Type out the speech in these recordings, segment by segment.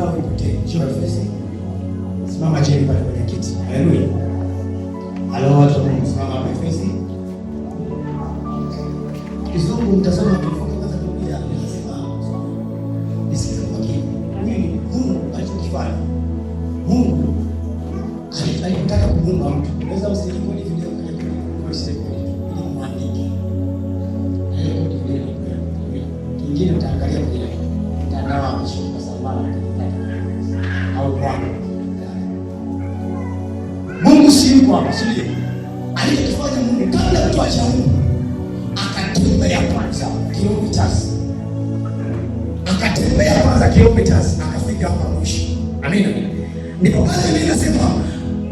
yao ipotee. Njoo Efesi. Simama chini pale kwenye kiti. Haleluya. Halo watu wa Mungu, simama hapa Efesi. Kizungu mtasoma tulifunga kwanza Biblia inasema nisikize kwa kina. Nini Mungu alichokifanya? Mungu alitaka kuumba mtu. Unaweza usirekodi video kwa usirekodi ili muandike. Rekodi video kingine utaangalia kwenye mtandao wa Mshuka Sambala au kwa Mungu si kwa sio. Alichokifanya Mungu kabla mtu achaumba akatembea kwanza kilomita akafika hapa mwisho. Amina. Ndipo pale mimi nasema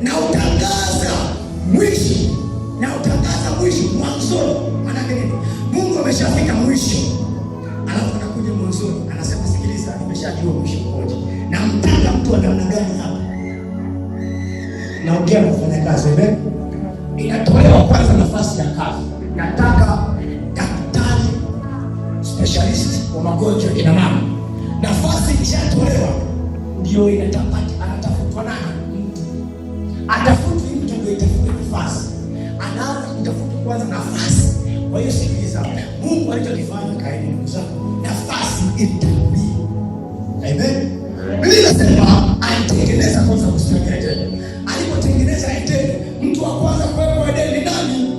na utangaza mwisho mwanzo. Maana nini? Mungu ameshafika mwisho. Alafu anakuja mwanzo. Anasema sikiliza, nimeshajua mwisho mmoja. Na mtaka mtu wa namna gani hapa? Naongea na wafanyakazi, amen. Inatolewa kwanza nafasi ya kazi. Nataka daktari specialist wa magonjwa kina mama. Nafasi ikishatolewa ndio anatafutwa nani? Mtu. Atafuti mtu ndio itafuta nafasi. Anaanza kutafuta kwanza nafasi. Kwa hiyo sikiliza, Mungu alichokifanya kaeni ndugu zangu, nafasi itabidi. Amen. Biblia inasema alitengeneza kwanza bustani ya Edeni. Alipotengeneza Edeni, mtu wa kwanza kuwepo Edeni ni nani?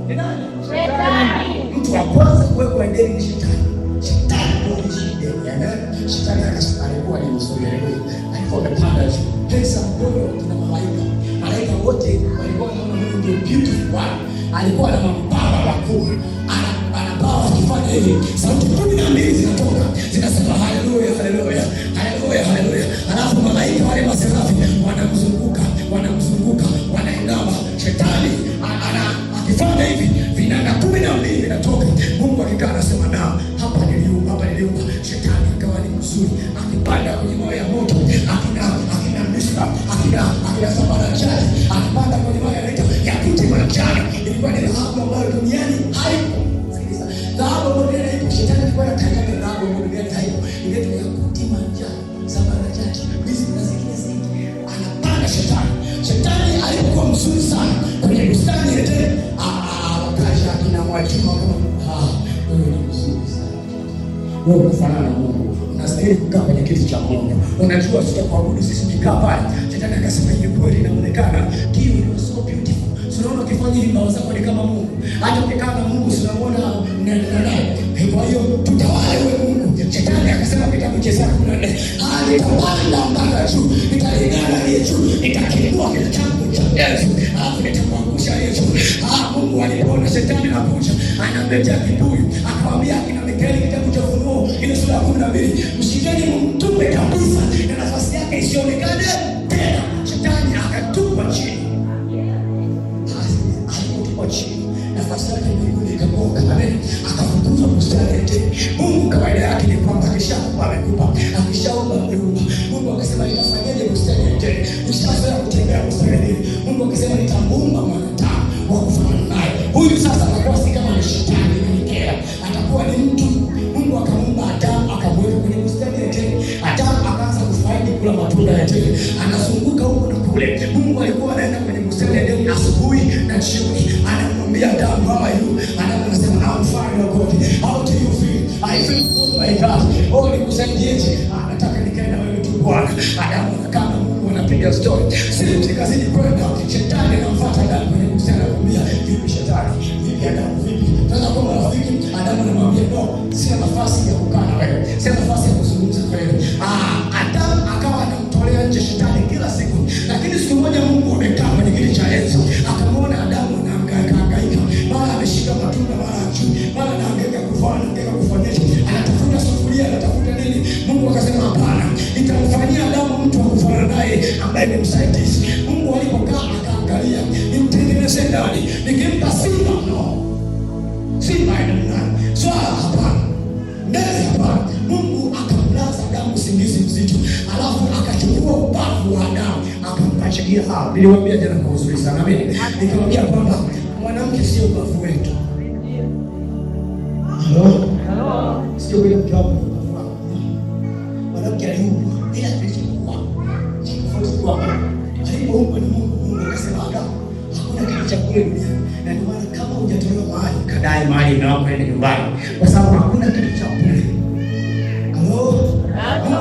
Ni nani? Shetani. Mtu wa kwanza kuwepo Edeni ni Shetani. Shetani ndio Edeni. Amen. Shetani alikuwa ni mzuri, alikuwa amepanda juu. Pesa mkono na malaika wote walikuwa wanaona Mungu ndio beautiful one. Alikuwa na mabawa makubwa. Anabawa akifanya hivi. Sauti 12 zinatoka. Zinasema haleluya, haleluya, haleluya, haleluya. Alafu malaika wale maserafi wanamzunguka, wanainama. Shetani akifanya hivi, vinanda 12 vinatoka. Mungu akikaa anasema na hapa niliumba. Shetani akawa ni mzuri. Akipanda kwenye moyo ya moto, akina Misra, akina Sabarajani, akipanda kwenye moyo ya Kilimanjaro. Ilikuwa ni dhahabu ambayo duniani haipo. Sikiliza. Dhahabu ambayo duniani haipo. Shetani alikuwa anataka dhahabu ambayo duniani haipo. Inaitwa ya Kilimanjaro, Sabarajani, Misri na zingine zingi. Anapanda Shetani. Shetani alikuwa mzuri sana kwenye bustani ya Edeni. Wakaja akina Mwajuma kama wewe ni mzuri sana. Wewe unafanana na Mungu. Unastahili kukaa kwenye kiti cha Mungu. Unajua tutakuabudu sisi tukikaa pale. Shetani akasema hivi kweli inaonekana kiwi ni so beautiful. Unaona ukifanya hivi mbao zako ni kama Mungu. Hata ukikaa na Mungu unaona naye. Kwa hiyo tutawale wewe Mungu. Shetani akasema kitabu cha Isaya 14, nitapanda mpaka juu, nitalingana na juu, nitakiinua kile changu cha Yesu, alafu nitamwangusha Yesu. Mungu alipoona Shetani anakuja, anamletea kibuyu, akamwambia kina Mikaeli kitabu cha Ufunuo ile sura ya 12, mshikeni mtupe kabisa na nafasi yake isionekane tena. Shetani akatupa chini. Alipotupwa chini, nafasi yake mbinguni ikagonga. Amen. Akafukuzwa bustani ya Edeni. Mungu kawaida yake ni kwamba akishakupa amekupa, akishaomba amekupa. Mungu akasema nitafanyaje bustani ya Edeni? Nishazoea kutembea bustani ya Edeni. Mungu akasema nitamuumba mwanadamu wa kufanana naye. Huyu sasa atakuwa si kama ni Shetani mwenyewe, atakuwa ni mtu. Mungu akamuumba Adamu, akamweka kwenye bustani ya Edeni. Adamu akaanza kufaidi kula matunda ya Edeni. Anazunguka huko na kule. Mungu alikuwa anaenda kwenye bustani ya Edeni asubuhi na jioni. Anamwambia Adamu, how are you? Adamu anasema I'm fine, oh God. How do you feel? I feel good, my God. Oh, nikusaidieje? Nataka nikae na wewe tu Bwana. Adamu anakaa na Mungu, anapiga story. Sisi kazini kwenda, Shetani anamfuata Adamu kwenye bustani, anamwambia vipi Shetani? Vipi Adamu, vipi? Sasa kama rafiki, Adamu anamwambia no, sina nafasi ya kukaa na wewe. Sina nafasi ya kuzungumza na wewe. Adamu akawa anamtolea nje Shetani kila siku. Lakini siku moja Mungu amekaa kwenye kiti cha enzi. Akamwona Adamu anahangaika. Mara ameshika matunda, mara juu, mara anahangaika kufanyisha. Anatafuta sufuria, anatafuta nini? Mungu akasema hapana, nitamfanyia Adamu mtu wa kufanana naye ambaye ni msaidizi. Mungu alipokaa akaangalia, nimtengeneze ndani, nikimpa simba no. Simba ina nani? Swala hapana. Ndege hapana. Mungu akamlaza Adamu usingizi mzito. Alafu akachukua ubavu wa Adamu, akampachilia hapo. Niliwaambia jana kwa uzuri sana. Mimi nikamwambia kwamba mwanamke sio ubavu wetu. Hello? Sio bila mjomba. mwanamke aliumbwa bila kilichokuwa. Alipoumbwa na Mungu akasema Adamu, hakuna kitu cha kule duniani. Na ndio maana kama hujatolewa mahali, kadai mahali na wako ende nyumbani, kwa sababu hakuna kitu cha kule. Mungu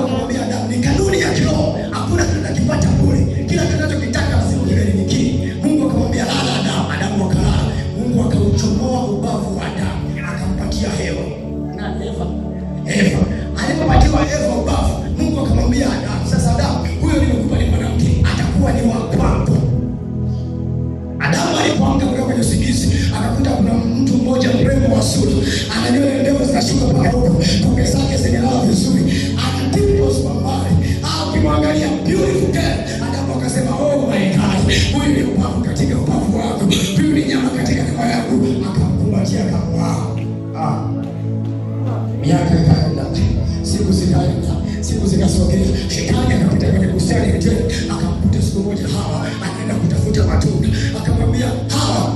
akamwambia Adamu, ni kanuni ya kiroho, hakuna kitu kinachopata bure. Kila kinachokitaka lazima kiwe. Mungu akamwambia lala Adamu. Adamu akalala. Mungu akauchomoa ubavu wa Adamu, akampatia hewa. Na Eva alipopatiwa Eva ubavu, Mungu akamwambia Adamu, sasa Adamu, huyo nimekupa ni mwanamke, atakuwa ni wa kwako. Adamu alipoamka kutoka kwenye usingizi, akakuta kuna mtu mmoja mrembo wa sura, ana nywele ndefu zinashuka mpaka huko, kope zake zinang'aa vizuri, ana dimples kwa mbali, ukimwangalia beautiful girl. Adamu akasema, oh my God, huyu ni ubavu katika ubavu wako, huyu ni nyama katika nyama yangu. Akamkumbatia akamwaa. Miaka ikaenda, siku zikaenda, siku zikasogea. Shetani akapita kwenye bustani ya Edeni, akamkuta siku moja Hawa anaenda kutafuta matunda. Akamwambia Hawa,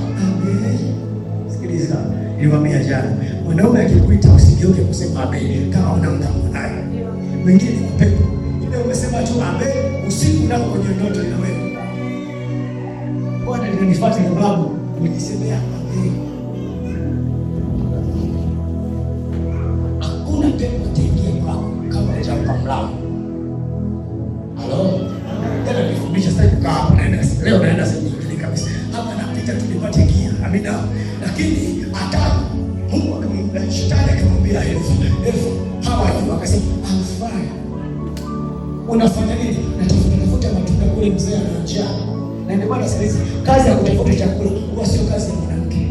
sikiliza, nilimwambia jana, mwanaume akikuita usigeuke kusema amen kama unamtambua naye. Wengine ni mapepo. Ile umesema tu amen, usiku nako kwenye ndoto na wewe. Bwana alinifuata kwa sababu nilisemea amen. Hakuna pepo ataingia kwako kama hujampa mlango. Halo? Tena nifundisha sasa kukaa hapa leo naenda sehemu nyingine kabisa. Hapa napita tu nipate gia. Amina. Lakini hata Mungu akamwambia, Shetani akamwambia Eva, Hawa akasema, I'm fine. Unafanya nini? Natafuta matunda kule mzee ana njaa. Na ndio maana sasa kazi ya kutafuta chakula huwa sio kazi ya mwanamke.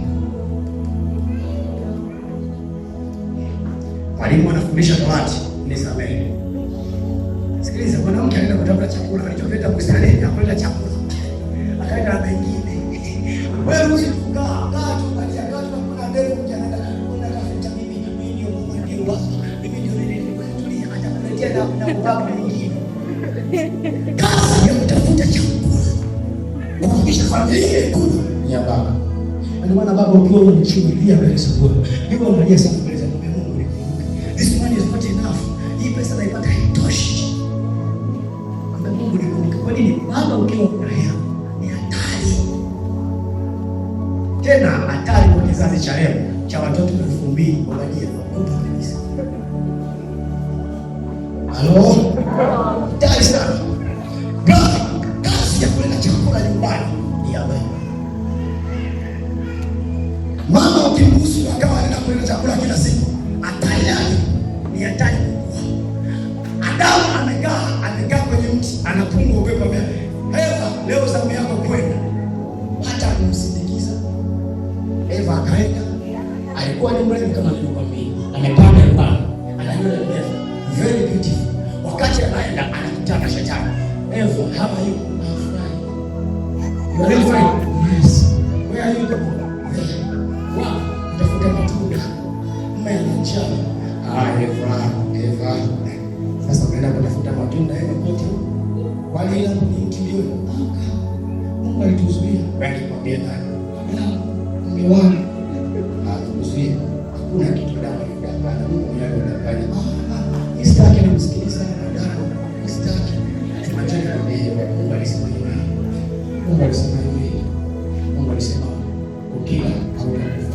Mwalimu anafundisha dawati, nisamehe. Sikiliza, mwanamke anaenda kutafuta chakula, alichopenda bustanini, hakwenda chakula. Akaenda na mengine. Wewe usikukaa, tu katia tu kuna ndevu mjana unatafuta mimi ndio Mungu ndio wako. Mimi ndio tulia atakuletea na kubabu mwingine. Kazi ya kutafuta chakula. Kuhakikisha familia ikula ni ya baba. Ndio maana baba ukiwa unachungulia mbele za Mungu, ndio unalia sana mbele za Mungu. This money is not enough. Hii pesa naipata haitoshi. Kwa Mungu ni Mungu. Kwa nini? Baba ukiwa una hela ni hatari. Tena hatari kwa kizazi cha leo cha watoto 2000 wabajia kupa kabisa. Halo? Hatari sana. Kazi ya kuleta chakula nyumbani ni ya wewe. Mama ukimbusu akawa anaenda kuleta chakula kila siku, hatari yake ni hatari kubwa. Adamu amekaa kwenye mti, anapunga upepo mbele. Eva, leo zamu yako kwenda. Hata kumsindikiza. Eva akaenda. Alikuwa ni mrembo kama nilivyokuambia. Amepanda nyumbani. Ananyoa ndefu. Very beautiful. Wakati anaenda anakutana na Shetani. Eva, how are you? I'm fine. You are really fine? Yes. Where are you going? Wow, utafuta matunda. Mmea njaa. Eva. Sasa unaenda kutafuta matunda Eva kote. Wale ila ni mkimbiwe. Mungu alituzuia. Bali kwambia nani? Mungu wangu. Alituzuia. Hakuna kitu dawa ya Mungu anayofanya. Mistaki na msikiliza na dawa. Mistaki. Tunataka kwambia Mungu alisema hivi. Mungu alisema hivi. Mungu alisema ukila hautakufa.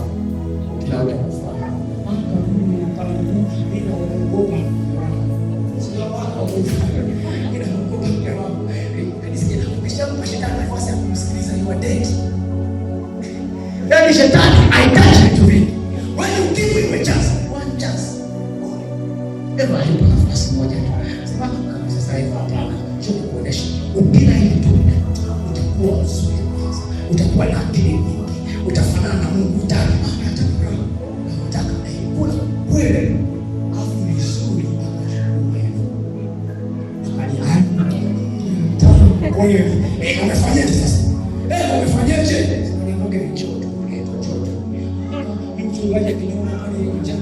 Ukila hautakufa. Yaani Shetani haitaki vitu vingi. Wewe ukiwa umecheza one chance. Eva alipo nafasi moja tu. Sema kabisa sasa hivi hapana. Sio kuonesha. Ukila hivi tu utakuwa mzuri kwanza. Utakuwa na akili nyingi. Utafanana na Mungu utani. Unataka kula kweli. Afu vizuri wewe. Umefanyaje sasa? Umefanyaje? Ngoge vichoto. Mchungaji akiniona pale njana.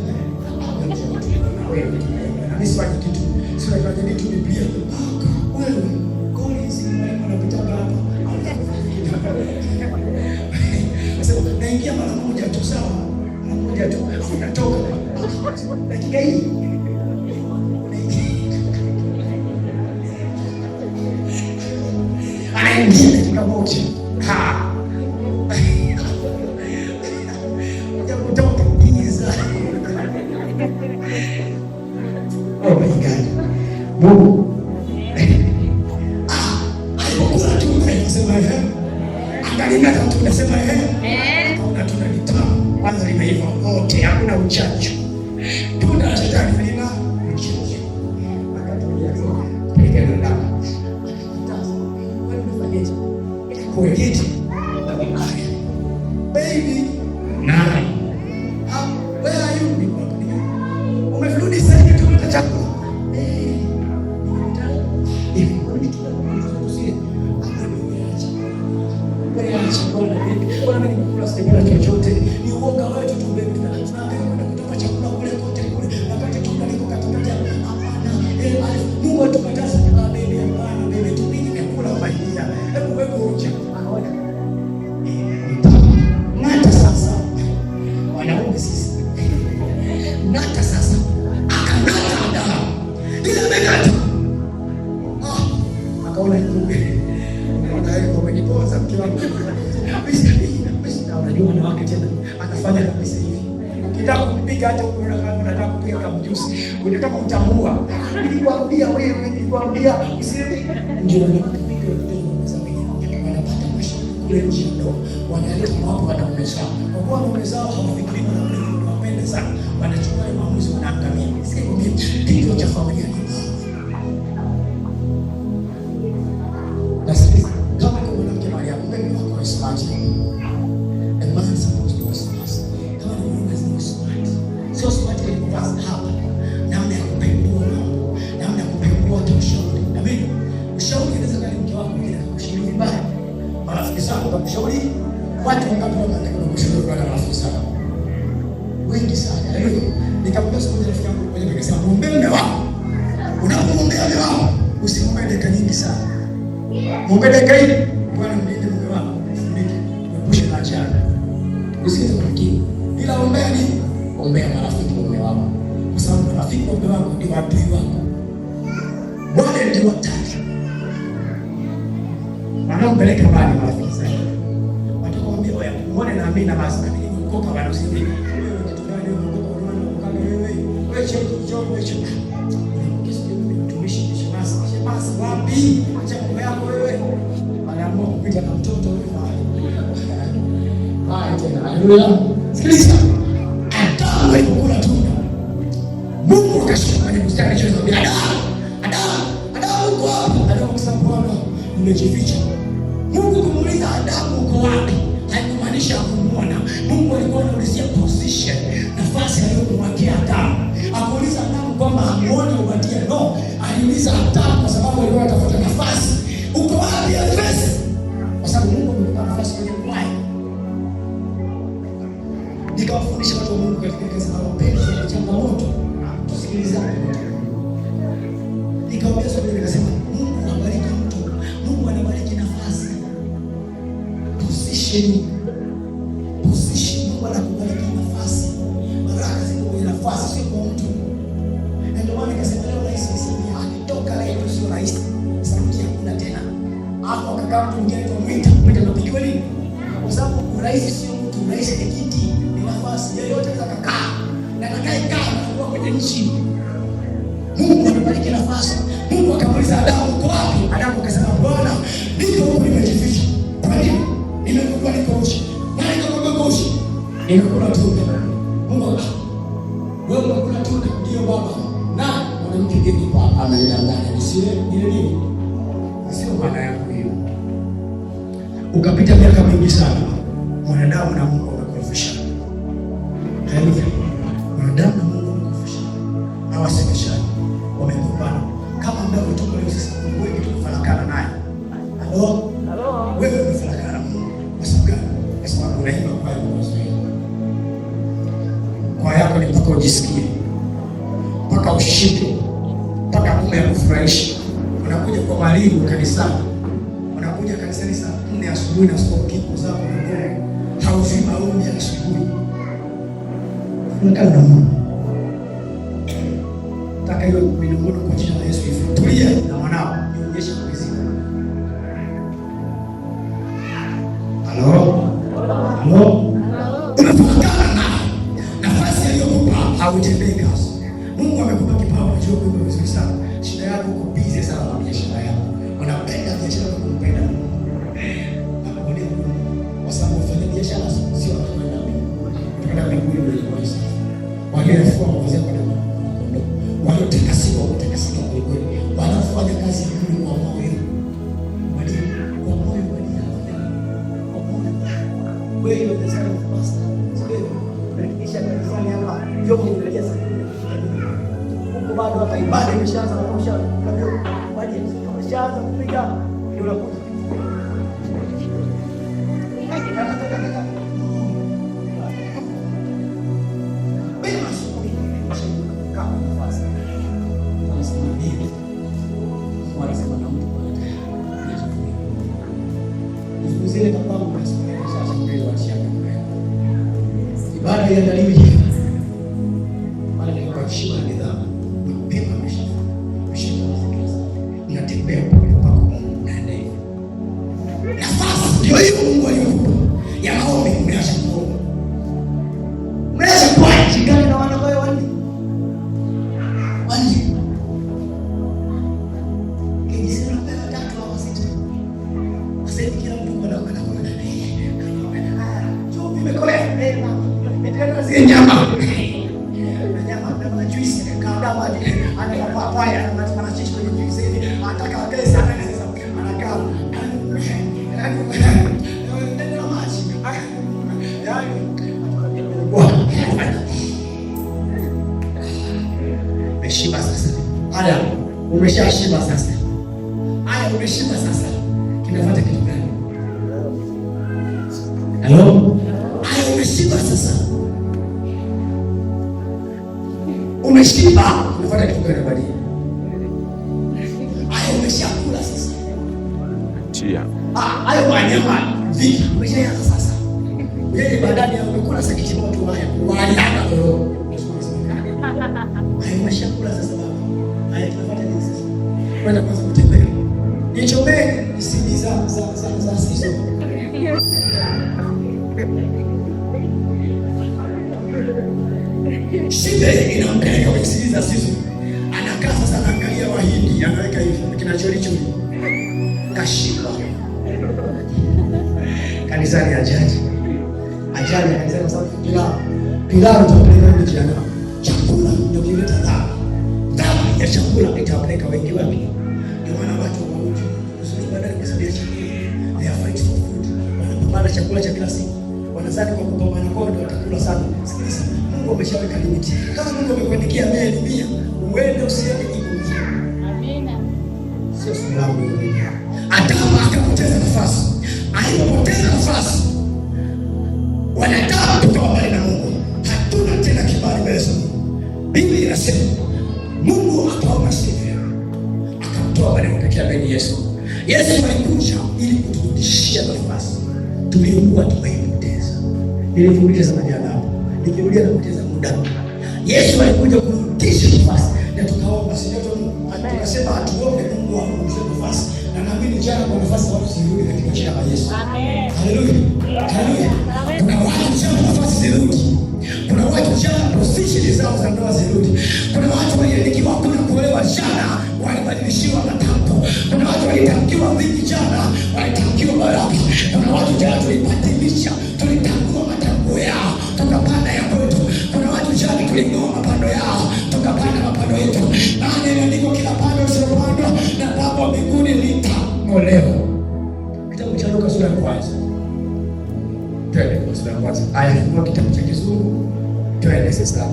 Wewe. Nisifanye kitu. Sifanye kitu Biblia. Wewe. Goli zima anapita hapa. Sasa naingia mara moja tu sawa. Mara moja tu unatoka. Dakika hii. akaingia dakika moja. Kutoka giza. Oh my God. Mungu. Alipokula tu anasema angalia tu anasema kaona tunalitamu. Kwanza limeiva wote, hakuna uchachu. Tunda la shetani lina uchachu. Akatulia pekee na Kueliti baby nani where are you? Umerudi sasa kitu chakula chochote ni uoga wetu tu baby, tunaangalia kutoka chakula kule kote kule wakati tunaliko katikati. Hapana, Mungu atukataza baby, hapana baby, tupige vyakula baidia. Hebu wewe ucha anaona ngata sasa, wanaume sisi ngata sasa, akanata damu ile megata akaona kumbe ndio umenipoza mke wangu. Unajua wanawake tena anafanya kabisa hivi. Ukitaka kumpiga hata unataka kupiga kama mjusi. Unataka utambua. Nilikwambia wewe, nilikwambia usiende. Ndio unapiga ndio sababu wanapata maisha kule nje ndo. Wanaleta mambo wanaomeza. Kwa kuwa wanaomeza hawafikiri na wanapenda sana. Wanachukua maamuzi wanaangamia. Sio kitu cha familia. Basi kama kuna mwanamke Maria, mbele wako smart. Kushauri watu wangapi wanataka kushauri kwa rafiki sana wengi sana. Leo nikamwambia siku moja rafiki yangu mmoja akasema muombe mume wako. Unapomwombea mume wako usimwombe dakika nyingi sana. Muombe dakika hii Bwana mlinde mume wako. Epushe na ajali. Usikize kwa makini. Bila ombea ni ombea marafiki wa mume wako. Kwa sababu marafiki wa mume wako ndio adui wako. Wale ndio watatu. Wanaompeleka mbali marafiki sana. Mbona na mimi na basi mimi nikoka bado usije. Wewe kitu gani unakoka unaona wewe? Wewe cheki wewe cheki. Kesi mimi mtumishi basi wapi? Acha mambo yako wewe. Anaamua kupita na mtoto wewe. Haya tena. Haleluya. Sikiliza. Adamu alikula tunda. Mungu akashuka kwenye bustani hiyo na Adamu uko wapi? Adamu akasema Bwana nimejificha. Mungu kumuuliza Adamu uko wapi? Haikumaanisha kumuona. Mungu alikuwa anaulizia position, nafasi aliyomwekea Adamu. Hakuuliza Adamu kwamba amuone ubadia, no. Aliuliza Adamu kwa sababu alikuwa anatafuta nafasi. Uko wapi nafasi? Kwa sababu Mungu amempa nafasi kwenye uhai. Nikawafundisha watu wa Mungu katika kazi za mapenzi na changamoto. Tusikilizane. Nikawaambia sote nikasema Mungu anabariki mtu. Mungu anabariki nafasi. Position. Mungu anakubariki nafasi. Baraka ziko kwenye nafasi, sio kwa mtu. Na ndio maana nikasema leo rais Samia akitoka leo sio rais. Sauti hakuna tena. Hapo akakaa mtu mwingine mwita anapigiwa nini? Kwa sababu rais sio mtu, rais ni kiti, ni nafasi. Yeyote anaweza kukaa. Na atakayekaa anakuwa kwenye nchi. Mungu anabariki nafasi. Mungu akamuuliza Adamu uko wapi? Adamu akasema Bwana, niko huko nimejificha. Kwa nini? Nimekuwa niko uchi. Na niko uchi. Nimekula tunda. Mungu wewe unakula tunda ndio baba. Na mwanamke gani hapa amenidanganya nisile ile nini? Sio maana yako hiyo. Ukapita miaka mingi sana. Mwanadamu na Mungu wamekufisha. Haleluya. Mwanadamu na Mungu wamekufisha. Na wasemeshana. Wamekupana. Kama ambavyo tuko leo sisi wewe tunafarakana naye. Halo? Wewe umefarakana na Mungu. Kwa sababu gani? Kwa sababu unaimba kwa kwa yako ni mpaka ujisikie, mpaka ushike, mpaka mume akufurahishe. Unakuja kwa mwalimu kanisani, unakuja kanisani saa 4 asubuhi na siku zako na wewe haufi maombi ya asubuhi. Unataka na Mungu. Taka hiyo minunguno kwa jina la Yesu. Tulia na mwanao, nionyeshe kuizika. Halo? Unafarakana na nafasi aliyokupa hautendei kazi. Mungu amekupa kipawa unajua kuimba vizuri sana. Shida yako uko busy sana na biashara yako. Unapenda biashara kwa kumpenda Mungu. Kwa sababu ufanye biashara sio watu wanaenda mbinguni. Tunaenda mbinguni ndio kwanza. Waliofua mavazi yako ndio. Waliotakasiwa watakasika kwa kweli. Wanafanya kazi nzuri kwa moyo. Kwa moyo kwa moyo. Wewe unasema basta. Sio. Kisha kanisani hapa. Ndio kuangalia sana. Huko bado hapa ibada imeshaanza kuosha. Kwa hiyo imeshaanza kupiga ndio unakuja. Ibada iandaliwe hivi. Maana ni kwa heshima na nidhamu. Mapema mshika ninatembea mpaka naenda hivi. Nafasi ndio hiyo Mungu aliyokupa. Ya maombi umeacha kuomba. Umeacha kwa jingani na wana wao wani. Kijisi na pesa tatu au sita. Sasa kila mtu anakwenda. Nimekolea ndio nyama na juice kaada maji ana papaya na chichi kwenye juice hivi anataka pesa anakaa ndio maji umeshiba sasa. Haya umeshashiba sasa. Haya umeshiba sasa. Kinafuata kitu gani? Hello? Umeshiba sasa. Umeshiba. Unafuata kitu gani bali? Hayo umeshakula sasa. Chia. Hayo wanyama vipi? Umeshaanza sasa. Wewe badani umekula sasa kitu moto haya. Waliana leo. Hayo umeshakula sasa baba. Haya tunafuata nini sasa? Kwenda kwanza kutembea. Nichomee CD za sizo. Shida inampeleka kusikiliza sizo. Anakaa sasa anaangalia Wahindi, anaweka hivi kinacholichuli. Kashiba. Kanisani ajaji. Ajaji kanisani sababu pilau tutapeleka nje jana. Chakula ndio kileta dhambi. Dhambi ya chakula itapeleka wengi wapi? Ndio maana watu wanaoje. Sio baada ya kusabia chakula. They are fighting for food. Wanapambana chakula cha kila siku. Wanazani kwa kupambana kwao ndio watakula sana. Sikiliza. Mungu ameshaweka limiti. Kama Mungu amekuandikia meli 100, uende usiende kikundi. Amina. Sio salamu hiyo. Adamu akapoteza nafasi. Alipopoteza nafasi. Wanadamu kutoka mbali na Mungu. Hatuna tena kibali mbele za Mungu. Biblia inasema Mungu akaona sivyo. Akamtoa bali mpekee ndani Yesu. Yesu alikuja ili kuturudishia nafasi tuliyokuwa tumeipoteza. Nilifundisha sana jana hapo. Nikirudia na kupoteza muda. Yesu alikuja kurudisha nafasi na tukaomba sio tu tukasema tuombe Mungu arudishe nafasi. Na naamini jana kwa nafasi watu zirudi katika jina la Yesu. Amen. Haleluya. Haleluya. Kuna watu jana nafasi zirudi. Kuna watu jana position zao za ndoa zirudi. Kuna watu waliandikiwa kuna kuolewa jana walibadilishiwa matamko. Kuna watu walitamkiwa vingi jana walitamkiwa baraka. Kuna watu jana tulibadilisha tulitamkiwa matamko yao tukapanda ya kwetu. Kuna watu jana tuling'oa mapando yao tukapanda mapando yetu. Maana imeandikwa kila pando usilopandwa na Baba wa mbinguni litang'olewa. Kitabu cha Luka sura ya kwanza. Twende kwa sura ya kwanza. Aya funua kitabu cha Kizungu. Twende sasa.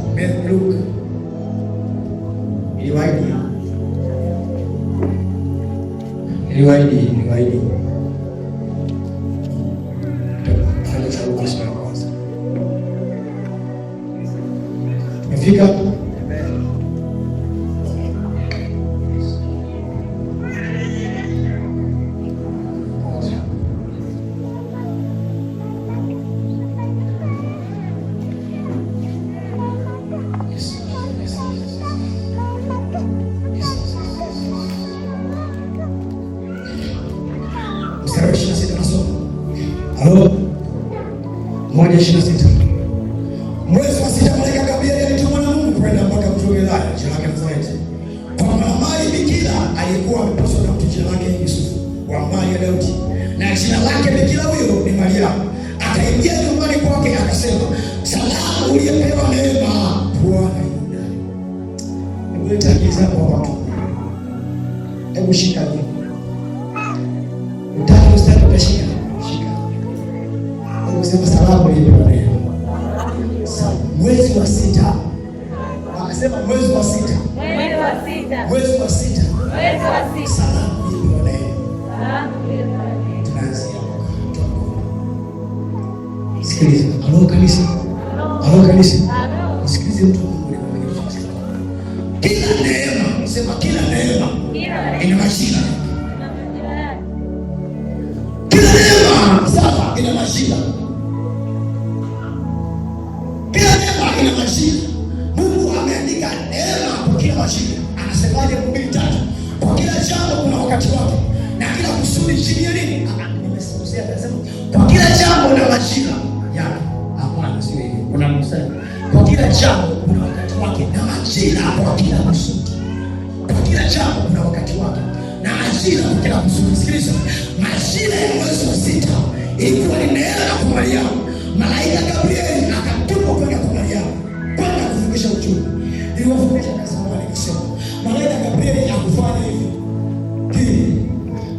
Luka. Iliwaidi. Kitabu cha Luka sura ya kwanza. Tumefika. Halo. 1:26. Mwezi wa 6 malaika Gabrieli alitumwa na Mungu kwenda mpaka mji wa Galilaya, jina lake Nazareti, kwa mama bikira aliyekuwa amepaswa na mtu jina lake Yusufu wa mbari ya Daudi, na jina lake bikira huyo ni Mariamu. Akaingia nyumbani kwake akasema, salamu uliyepewa neema, Bwana yu nawe. Nimetakiza kwa watu. Hebu shika hiyo. Utaki ustaki utashika. Shika. Hebu sema salamu uliyepewa neema. Mwezi wa 6. Akasema mwezi wa 6. Mwezi wa 6. Mwezi wa 6. Mwezi wa 6. Salamu uliyepewa neema. Salamu uliyepewa neema. Tunaanzia sikiliza. Halo kanisa. Halo kanisa. Sikiliza mtu wa Mungu. Kila neema, sema kila neema ina majina. Kila neema sasa ina majina. Kila neema ina majina. Mungu ameandika neema kwa kila majina. Anasemaje Mhubiri 3? Kwa kila jambo kuna wakati wake na kila kusudi chini ya nini? Nimesikia anasema kwa kila jambo na majina yake. Hapana, sio hivyo. Kuna mstari. Kwa kila jambo kuna wakati wake na majina kwa kila kusudi. Kwa kila jambo kuna wakati wake na majina kwa kila kusudi. Sikiliza. Majina ya mwezi wa 6 ilikuwa ni neema kwa Mariamu. Malaika Gabrieli akatumwa kwenda kwa Mariamu kwenda kufikisha ujumbe. Niliwafikisha kazi moja nikasema, malaika Gabrieli akufanya hivi.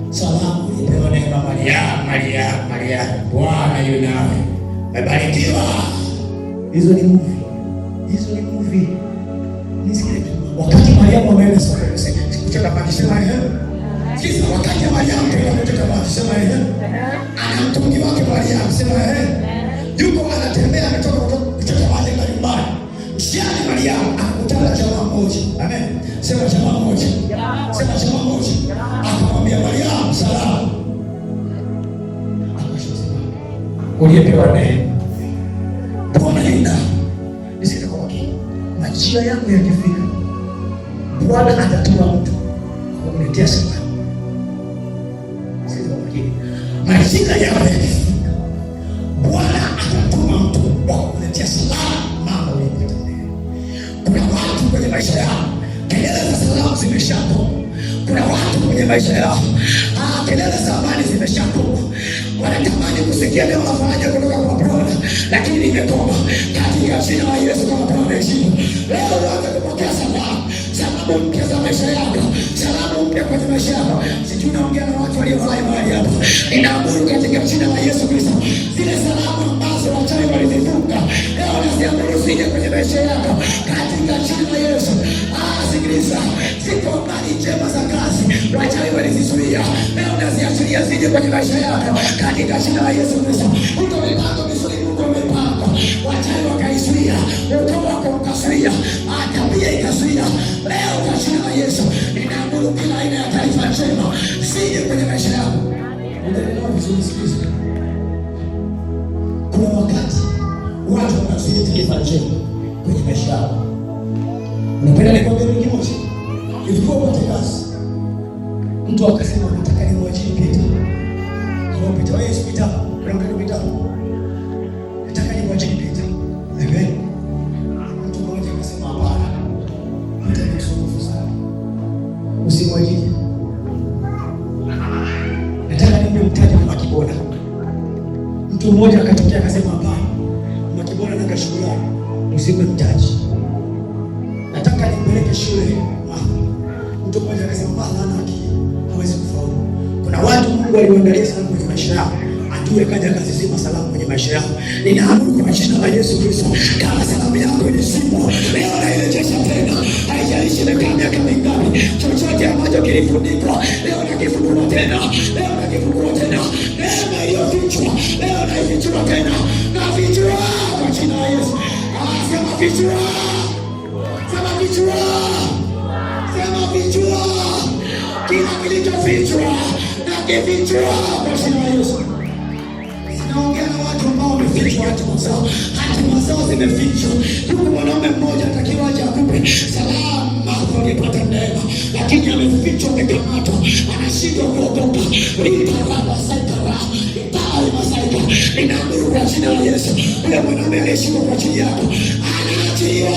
Salamu uliyepewa neema Mariamu, Mariamu, Mariamu, Bwana yu nawe. Umebarikiwa. Hizo ni movie. Hizo ni movie. Nisikie tu. Wakati Mariamu ameenda sokoni, kuchota maji sema Sikiza, wakati Mariamu anaenda kuchota maji sema ana mtungi wake Mariamu sema yuko anatembea ametoka kuchota maji ndani nyumbani. Msiani Mariamu akakutana jamaa mmoja. Amen. Sema jamaa mmoja. Sema jamaa mmoja. Akamwambia Mariamu, salamu. Akasema, uliyepewa neema, Bwana yu nawe. Nisikie kwa makini. Majira yangu yakifika, Bwana atatuma mtu kumletea salamu. Nisikie kwa makini. Majira yangu yakifika, Bwana atatuma mtu kumletea salamu. Mama uliyepata neema. Kuna watu kwenye maisha yao kelele za salamu zimeshatoka. Kuna watu kwenye maisha yao kelele za amani zimeshatoka. Wanatamani kusikia leo afanye kutoka kwa Bwana, lakini imekoma. Katika jina la Yesu kama Bwana heshima. Leo unaanza kupokea salamu. Salamu mpya za maisha yako. Salamu mpya kwenye maisha yako. Sijui naongea na watu waliofanya mahali hapa. Ninaamuru katika jina la Yesu Kristo. Zile salamu ambazo wachawi walizifunga, leo naziamuru zije kwenye maisha yako. Katika jina la Yesu. Sikiliza. Ziko habari njema za kazi wachawi walizizuia. Leo naziachilia zije kwenye maisha yako. Katika jina la Yesu Kristo. Uko mipango mizuri Mungu amepanga. Wachawi wakaizuia. Ukoo wako ukazuia. Tabia ikazuia. Leo kwa jina la Yesu ninaamuru kila aina ya taarifa njema zije kwenye maisha yako. Unaelewa vizuri sikiliza. Kuna wakati watu wanazuia taarifa njema kwenye maisha yako. Unapenda nikwambie kitu kimoja? Ilikuwa upate kazi. Mtu akasema nataka nimwachie Peter. Kwa Peter wewe hospitali, unaenda hospitali. Nataka nimwachie Peter. Amen. Mtu mmoja akasema hapana. Peter ni msumbufu sana. Usimwachie. Nataka nimemtaje kwa Kiboda. Mtu mmoja akatokea akasema hapana. Kwa Kiboda na kashughulani. Usimemtaje. Nataka nipeleke shule. Mtu mmoja akasema hana akili, hawezi kufaulu. Kuna watu Mungu aliwaandalia sana kwenye maisha yao. Adui kaja kazizima salamu kwenye maisha yao. Ninaamuru kwa jina la Yesu Kristo, kama salamu yako ilizimwa, leo nairejesha tena. Haijalishi imekaa miaka mingapi, chochote ambacho kilifunikwa, leo nakifungua tena. Leo nakifungua tena. Neema iliyofichwa, leo naifichua tena. Nafichua kwa jina la Yesu. Sema fichua. Sema fichua. Sema fichua. Kila kilichofichwa na kifichwa kwa jina la Yesu. Naongea na watu ambao wamefichwa hatima zao. Hatima zao zimefichwa. Yuko mwanaume mmoja atakiwa aje akupe salamu hapo alipata neema, lakini amefichwa amekamatwa, anashindwa kuokoka. Lipa baba saikara. Lipa masaika. ninaamuru kwa jina la Yesu, yule mwanaume aliyeshikwa kwa ajili yako anaachiliwa.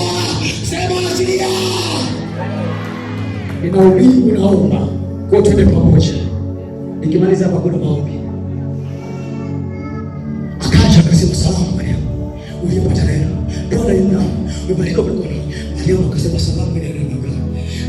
Sema achilia. Ninahubiri, unaomba kwa tuende pamoja. Nikimaliza hapa kuna maombi. Akaja akasema, salamu Maria, uliyepata neno, Bwana yu nawe, umebarikiwa kuliko wanawake. Maria akasema, salamu Maria,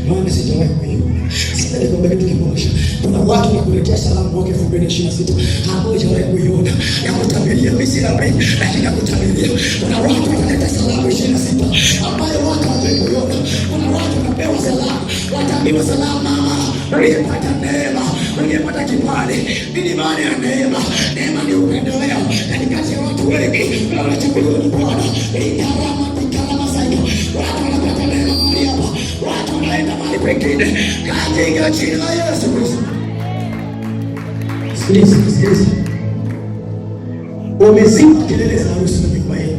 maana sijawahi kuiona. Sasa nikwambia kitu kimoja. Kuna watu wakuletea salamu mwaka 2026 hawajawahi kuiona. Nakutabiria mimi sina mengi, lakini nakutabiria kuna watu wanaleta salamu 26 ambayo watu hawajawahi kuiona. Kuna watu wanapewa salamu, wataambiwa salamu mama, uliyepata neema, uliyepata kibali. Nini maana ya neema? Neema ni upendeleo. Katikati ya watu wengi wanachaguliwa ni Bwana. Ikarama zaidi. Watu wanapata neema Maria. Watu wanaenda mahali pengine katika jina la Yesu Kristo. Sikiliza. Umezima kelele za harusi na nyumba yenu.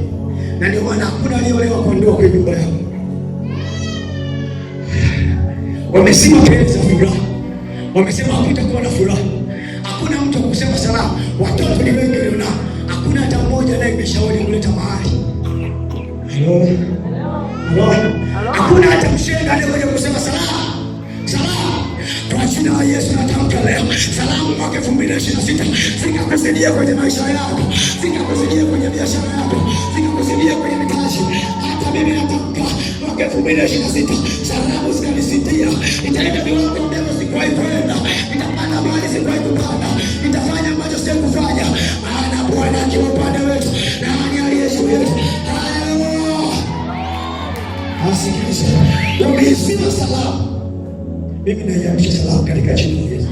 Na ndio maana hakuna aliyeolewa kwa ndoa kwenye nyumba yako. Wamezima kelele za furaha. Wamesema hakutakuwa na furaha. Hakuna mtu kusema salamu. Watoto ni wengi leo na hakuna hata mmoja anayemshauri kuleta mahali. Hello. Hakuna hata mshenga anayekuja kusema salamu. Kwa jina la Yesu natamka leo, salamu mwaka 2026 zikakusaidia kwenye maisha yako, zikakusaidia kwenye biashara yako, zikakusaidia kwenye mitaji. Hata mimi natamka mwaka 2026 salamu zikanisaidia. Nitaenda viwango ambavyo sikuwahi kwenda, nitapanda mahali sikuwahi kupanda, nitafanya ambacho sikuwahi kufanya, maana Bwana akiwa upande wetu, nani aliye juu yetu? Asikilize, umeisima salamu. Mimi naiamisha salamu katika jina la Yesu.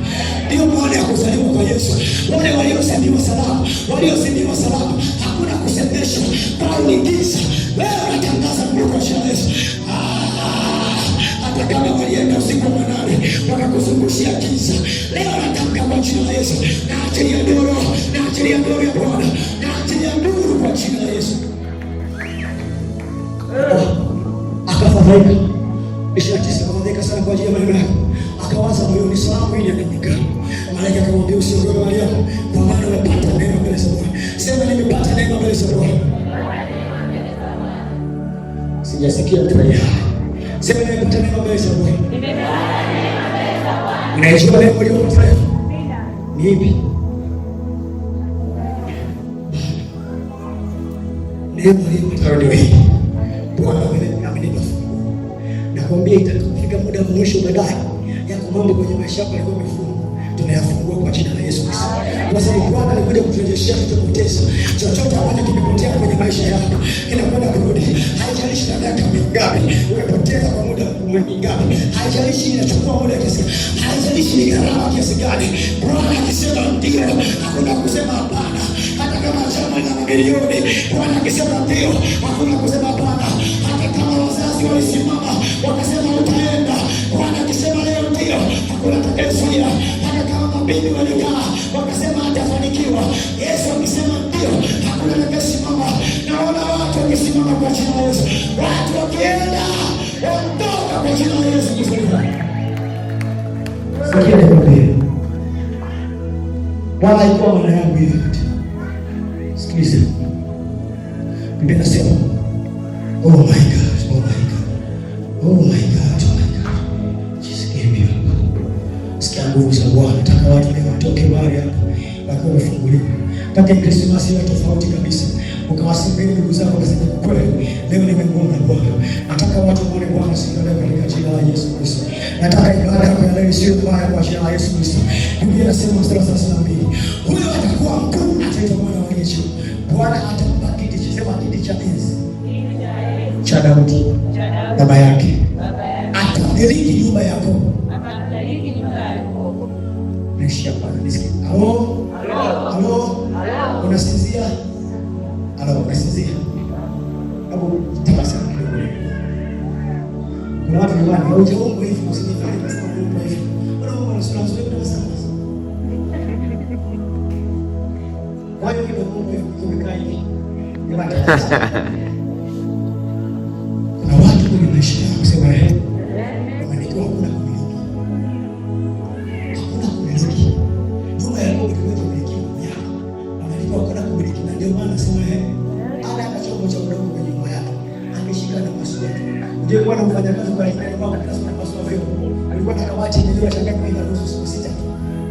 Ndio maana ya kuzaliwa kwa Yesu. Wale waliosemiwa salamu, waliosemiwa salamu, hakuna kusemesha, bali ni giza. Leo natangaza kwa jina la Yesu. Hata kama walienda usiku wa manane wakakuzungushia giza, leo natamka kwa jina la Yesu. Naachilia nuru, naachilia nuru ya Bwana, naachilia nuru kwa jina la Yesu. Akafadhaika. 29 akafadhaika sana kwa ajili ya maneno yako. Akawaza moyoni, salamu hii inatumika. Malaika akamwambia, usiogope Maria, kwa maana umepata neema mbele za Bwana. Sema, nimepata neema mbele za Bwana. Sijasikia mtu aliye. Sema, nimepata neema mbele za Bwana. Unaichukua neema uliyopata leo? Ni ipi? Neema uliyopata leo hii. Bwana amenipa. Nakwambia itakapofika muda wa mwisho baadaye yako mambo kwenye maisha yako yalikuwa yamefungwa, tunayafungua kwa jina la Yesu Kristo. Kwa sababu Bwana alikuja kuturejeshea kutupoteza. Chochote ambacho kimepotea kwenye maisha yako kinakwenda kurudi. Haijalishi na miaka mingapi umepoteza kwa muda mingapi. Haijalishi inachukua muda kiasi gani. Haijalishi ni gharama kiasi gani. Bwana akisema ndio, hakuna kusema hapana. Hata kama chama ina milioni, Bwana akisema ndio, hakuna kusema hapana. Hata kama wazazi walisimama wakasema utaenda, Bwana akisema leo ndio, hakuna atakayezuia. Hata kama mabibi walikaa wakasema atafanikiwa, Yesu akisema ndio, hakuna atakayesimama. Naona watu wakisimama kwa jina la Yesu, watu wakienda ondoka kwa jina la Yesu. Sikia nikwambie, Bwana alikuwa mwana yangu hivi. Sikiliza, Biblia inasema, oh my God, oh my God, oh my God, oh my God. Jisikie mimi. Sikia nguvu za Bwana. Nataka watu leo watoke mahali hapa wakiwa wamefunguliwa. Nataka Krismasi iwe tofauti kabisa. Ukawasimbeni ndugu zako kasema kweli, leo nimemwona Bwana. Nataka watu waone Bwana siku leo katika jina la Yesu Kristo. Nataka ibada yako ya leo isiwe mbaya kwa jina la Yesu Kristo. Biblia inasema mstari wa 32, huyo atakuwa mkuu, ataitwa mwana wa Yesu. Bwana atampa kiti cha enzi cha Daudi baba yake. Atamiliki nyumba yako. Nishia Bwana nisikie. Halo? Unasinzia? Unasinzia? Hapo tabasamu kidogo. Kuna watu nyumbani haujaomba hivi usijifanye kama unaomba hivi. Unaomba unasema tabasamu. Kwa hiyo ndio Mungu yumekaa hivi. Kuna watu kwenye maisha yao kusema wamenikiwa hakuna kumiliki. Hakuna kumiliki. Nyumba ya Mungu ikiwa kumiliki yako. Wamenikiwa hakuna kumiliki. Ndio bwana mfanya kazi kwa ile kwa kazi na paswa wewe. Alikuwa na kamati ile shangaa kwa ile nusu siku sita.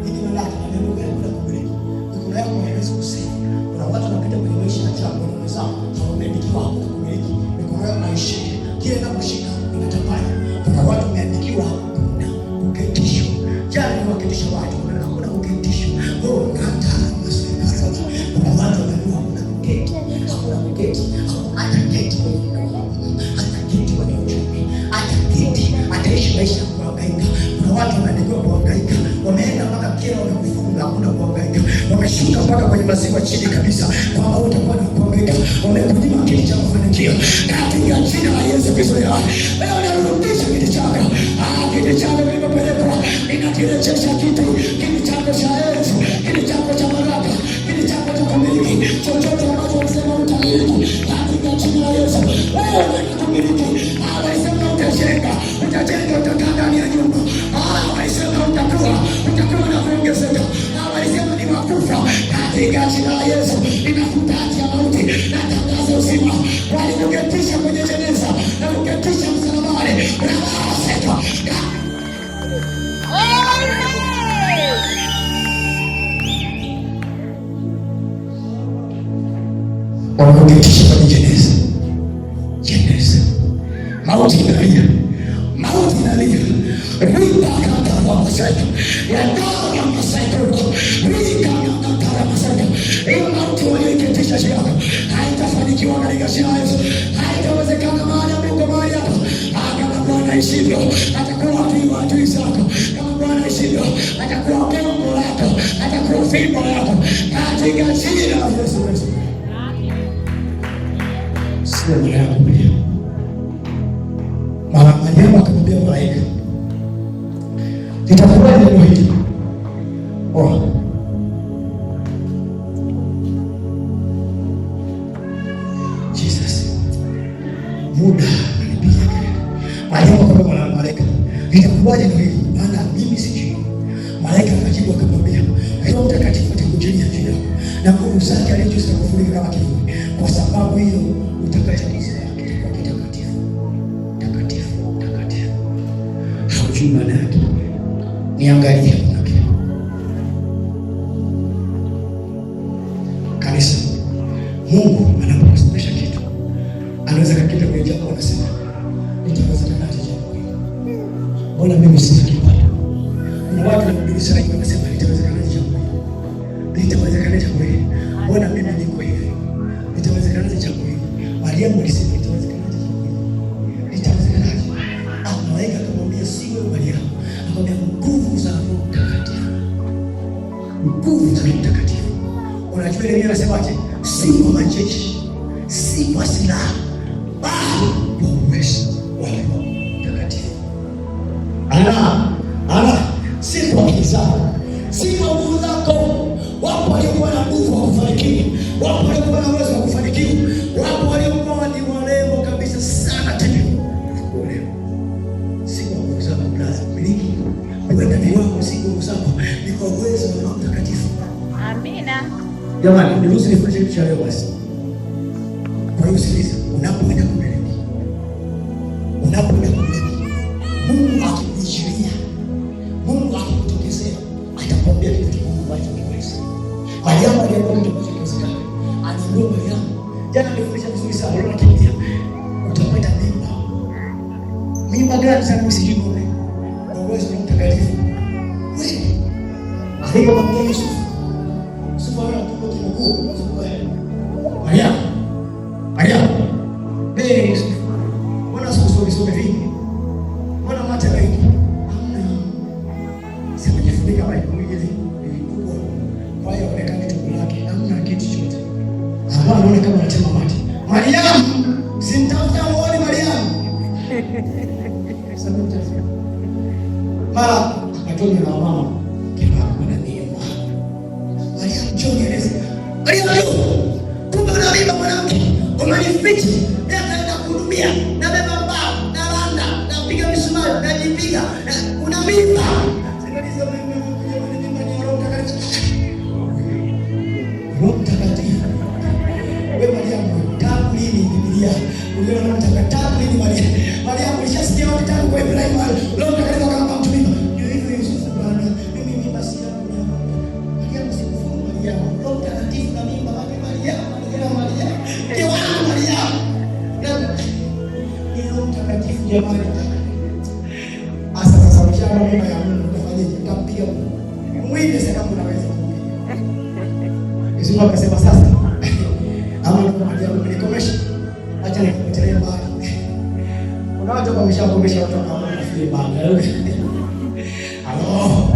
Hili ni laki na ndio kwa kubiriki. Kuna yako haiwezi kusema. Kuna watu wanapita kwenye maisha ya chako na mzao. Wameandikiwa kubiriki. Mikono yao maisha. Kile na kushika inatapanya. Kuna watu wameandikiwa na kuketishwa. Jana ni waketisha watu na hakuna kuketishwa. Oh, hata masuala sasa. Kuna watu wanajua kuna kuketi. Hakuna kuketi. Hata keti kwenye maisha ya kuhangaika. Kuna watu wameandikiwa kuhangaika, wameenda mpaka kila wamekufunga, hakuna kuhangaika, wameshuka mpaka kwenye maziwa chini kabisa, kwamba utakuwa na kuhangaika, wamekunyima kiti cha mafanikio. Katika jina la Yesu Kristo, leo narudisha kiti chako, kiti chako kimepelekwa, ninakirejesha kiti chako cha Yesu, kiti chako cha baraka, kiti chako cha kumiliki chochote ambacho unasema utamiliki, katika jina la Yesu. Wewe unakumiliki, hawasema utajenga, utakaa ndani ya nyumba. Hawasema utakuwa na kuongezeka. Hawasema ni makufa. Katika jina la Yesu ninafuta hati ya mauti, natangaza uzima. Walikuketisha kwenye jeneza na kuketisha msalabani, rabaaseka walikuketisha kwenye jeneza. Mauti inalia, mauti inalia. Rika kata wa masaka, ya dawa ya masaka, rika kata wa masaka. Hiyo mauti walioiketisha juu yako haitafanikiwa katika jina la Yesu. Haitawezekana mahali ambapo mahali hapa. Kama Bwana aishivyo, atakuwa wapi adui zako. Kama Bwana aishivyo, atakuwa gongo lako, atakuwa fimbo lako, katika jina la Yesu Kristo. Sema yangu pia. Mariamu akamwambia malaika, nitakuwa neno hili. Jesus, muda alipiga kelele. Mariamu akamwambia malaika, nitakuwa neno hili, maana mimi sijui. Malaika akajibu akamwambia, Roho Mtakatifu atakujilia juu yako na nguvu zake alizokufunika kama kivuli. Kwa sababu hiyo utakatifu maana yake. Niangalie kanisa, Mungu anapokusemesha kitu anaweza kakita kwenye jambo, anasema nitawezekanaje jambo hili? Mbona mimi sitakipata? Kuna watu wanabishana hivi, wanasema nitawezekanaje jambo hili? Nitawezekanaje jambo hili? Mbona mimi niko hivi? Nitawezekanaje jambo hili? Mariamu alisema nitawezekanaje jambo hili? Nitawezekanaje? Malaika akamwambia si wewe Mariamu, akamwambia nguvu za Roho Mtakatifu. Nguvu za Roho Mtakatifu. Unajua ile inasemaje? Si kwa majeshi, si kwa silaha, bali kwa uwezo wa Roho Mtakatifu. Si kwa akili zako, si kwa nguvu zako. Wapo waliokuwa na nguvu wa kufanikiwa, wapo waliokuwa na uwezo wa kufanikiwa, wapo waliokuwa ni warembo kabisa sana tena. Uenda viwango si nguvu zako, ni kwa uwezo wa Roho Mtakatifu. Amina. Jamani, niruhusu nifanye kitu cha leo basi. Kwa hiyo sikiliza, unapoenda kumiliki, Mungu akikujiria, Mungu akikutokezea, atakwambia kitu kikubwa ambacho kiwezi. Mariamu aliambiwa kitu kisichowezekana. Aliambiwa Mariamu, jana nilifundisha vizuri sana, leo nakimbia. Utapata mimba. Mimba gani sana msijui mbona? Uwezo wa Mtakatifu. Wewe alipo kwa Yesu. Sio wala mtu mkuu, Mariamu. Yesu. Mbona sio vingi? Mbona mate wengi? Hamna. Sema jifunika kwa mwili kubwa. Kwa hiyo weka kitu lake, hamna kitu chochote. Hapana, unaona kama anatema mate. Mariamu, simtafuta muone Mariamu. Sasa mtafika. Mara akatoka na mama kipapo na neema. Mariamu Jones. Mariamu, kumbe una mimba mwanamke. Umenificha. Naenda kuhudumia. Na beba mbao, na randa, na piga misumari, na jipiga. Una mimba. Sikiliza mimba ni Roho Mtakatifu. Roho Mtakatifu. Wewe Mariamu, tangu lini Biblia Maria. Uliona mtakatifu nini Maria? Maria ulishasikia kitabu kwa Ibrahim. Leo mtakatifu kama mtu mimi. Ndio hivyo Yesu Bwana. Mimi basi hapo. Maria msikufu Maria. Roho Mtakatifu na mimi baba Maria. Maria. Kiwana Maria. Ni Roho Mtakatifu jamani. Asa sasa mchana mema ya Mungu utafanyaje? Utampiga mwili sasa kama unaweza kumpiga. Yesu akasema sasa ama nikomesha acha nikutelee mbali. Kuna watu wameshakomesha watu kama wanafili mbali. Halo.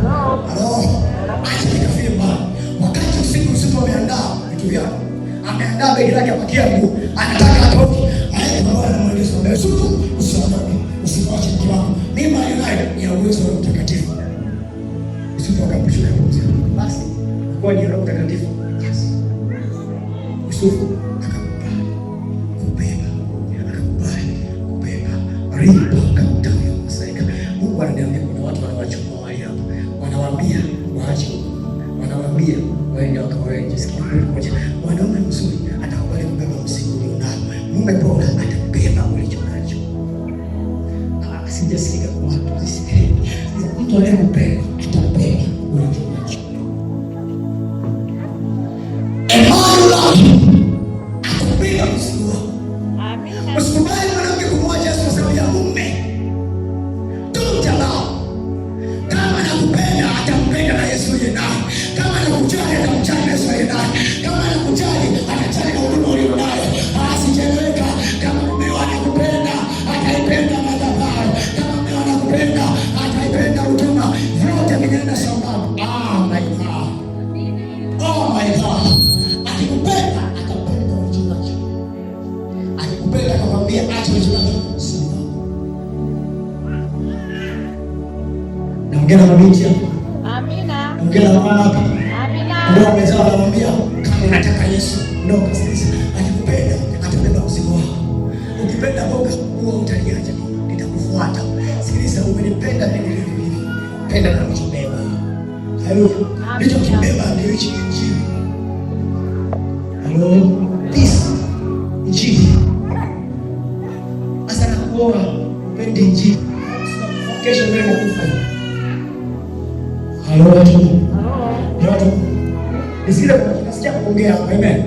Acha nikafili mbali. Wakati usiku ameandaa vitu vyake. Ameandaa begi lake apakia nguo. Anataka atoke. Aende baba anamweleza mbele usiku usiondoke. Usiwache mke wako. Mimi nayo ya uwezo wa Mtakatifu. Usiku akapishuka kabisa. Basi kwa ni Roho Mtakatifu. Yusufu akakubali kubeba riba kamtayo masaika. Mungu ananiambia kuna watu wanawachukua wale hapo. Wanawaambia waache. Wanawaambia waende wakaoe jisikie moja. Mwanaume mzuri atakubali kubeba mzigo ulionao. Mume bora atabeba ulichonacho. Sijasikia kwa watu zisikie. Mtu anayempenda atabeba ulichonacho. Akubeba mzigo. Amina. Usikubali mwanamke kumwacha Yesu kwa sababu ya mume. Tutalao. Kama anakupenda atampenda na Yesu yeye naye. Kama anakujali atamjali na Yesu yeye naye. Kama anakujali atajali na huduma ulionayo. Asicheleweka. Kama mume anakupenda ataipenda madhabahu. Kama mume anakupenda ataipenda huduma. Vyote vinaenda sambamba. Oh my God. Oh my God. Akikupenda atapenda ulichonacho. Akikupenda akamwambia acha ulichonacho. Naongea na mabinti hapa. Amina. Naongea na mama hapa. Amina. Ndio umezaa anamwambia kama unataka Yesu ndio kasisi. Akikupenda atabeba mzigo wako. Ukipenda boga huwa utaliacha nitakufuata. Sikiliza, umenipenda mimi hivi. Penda na mchobeba. Hayo ndicho kibeba ndio hichi injili. Hello, peace. Injili. Asa nakuoa upende injili. Kesho mbele na kufa. Hello watu. Hello. Watu. Nisile kwa nasikia kuongea hapa, amen.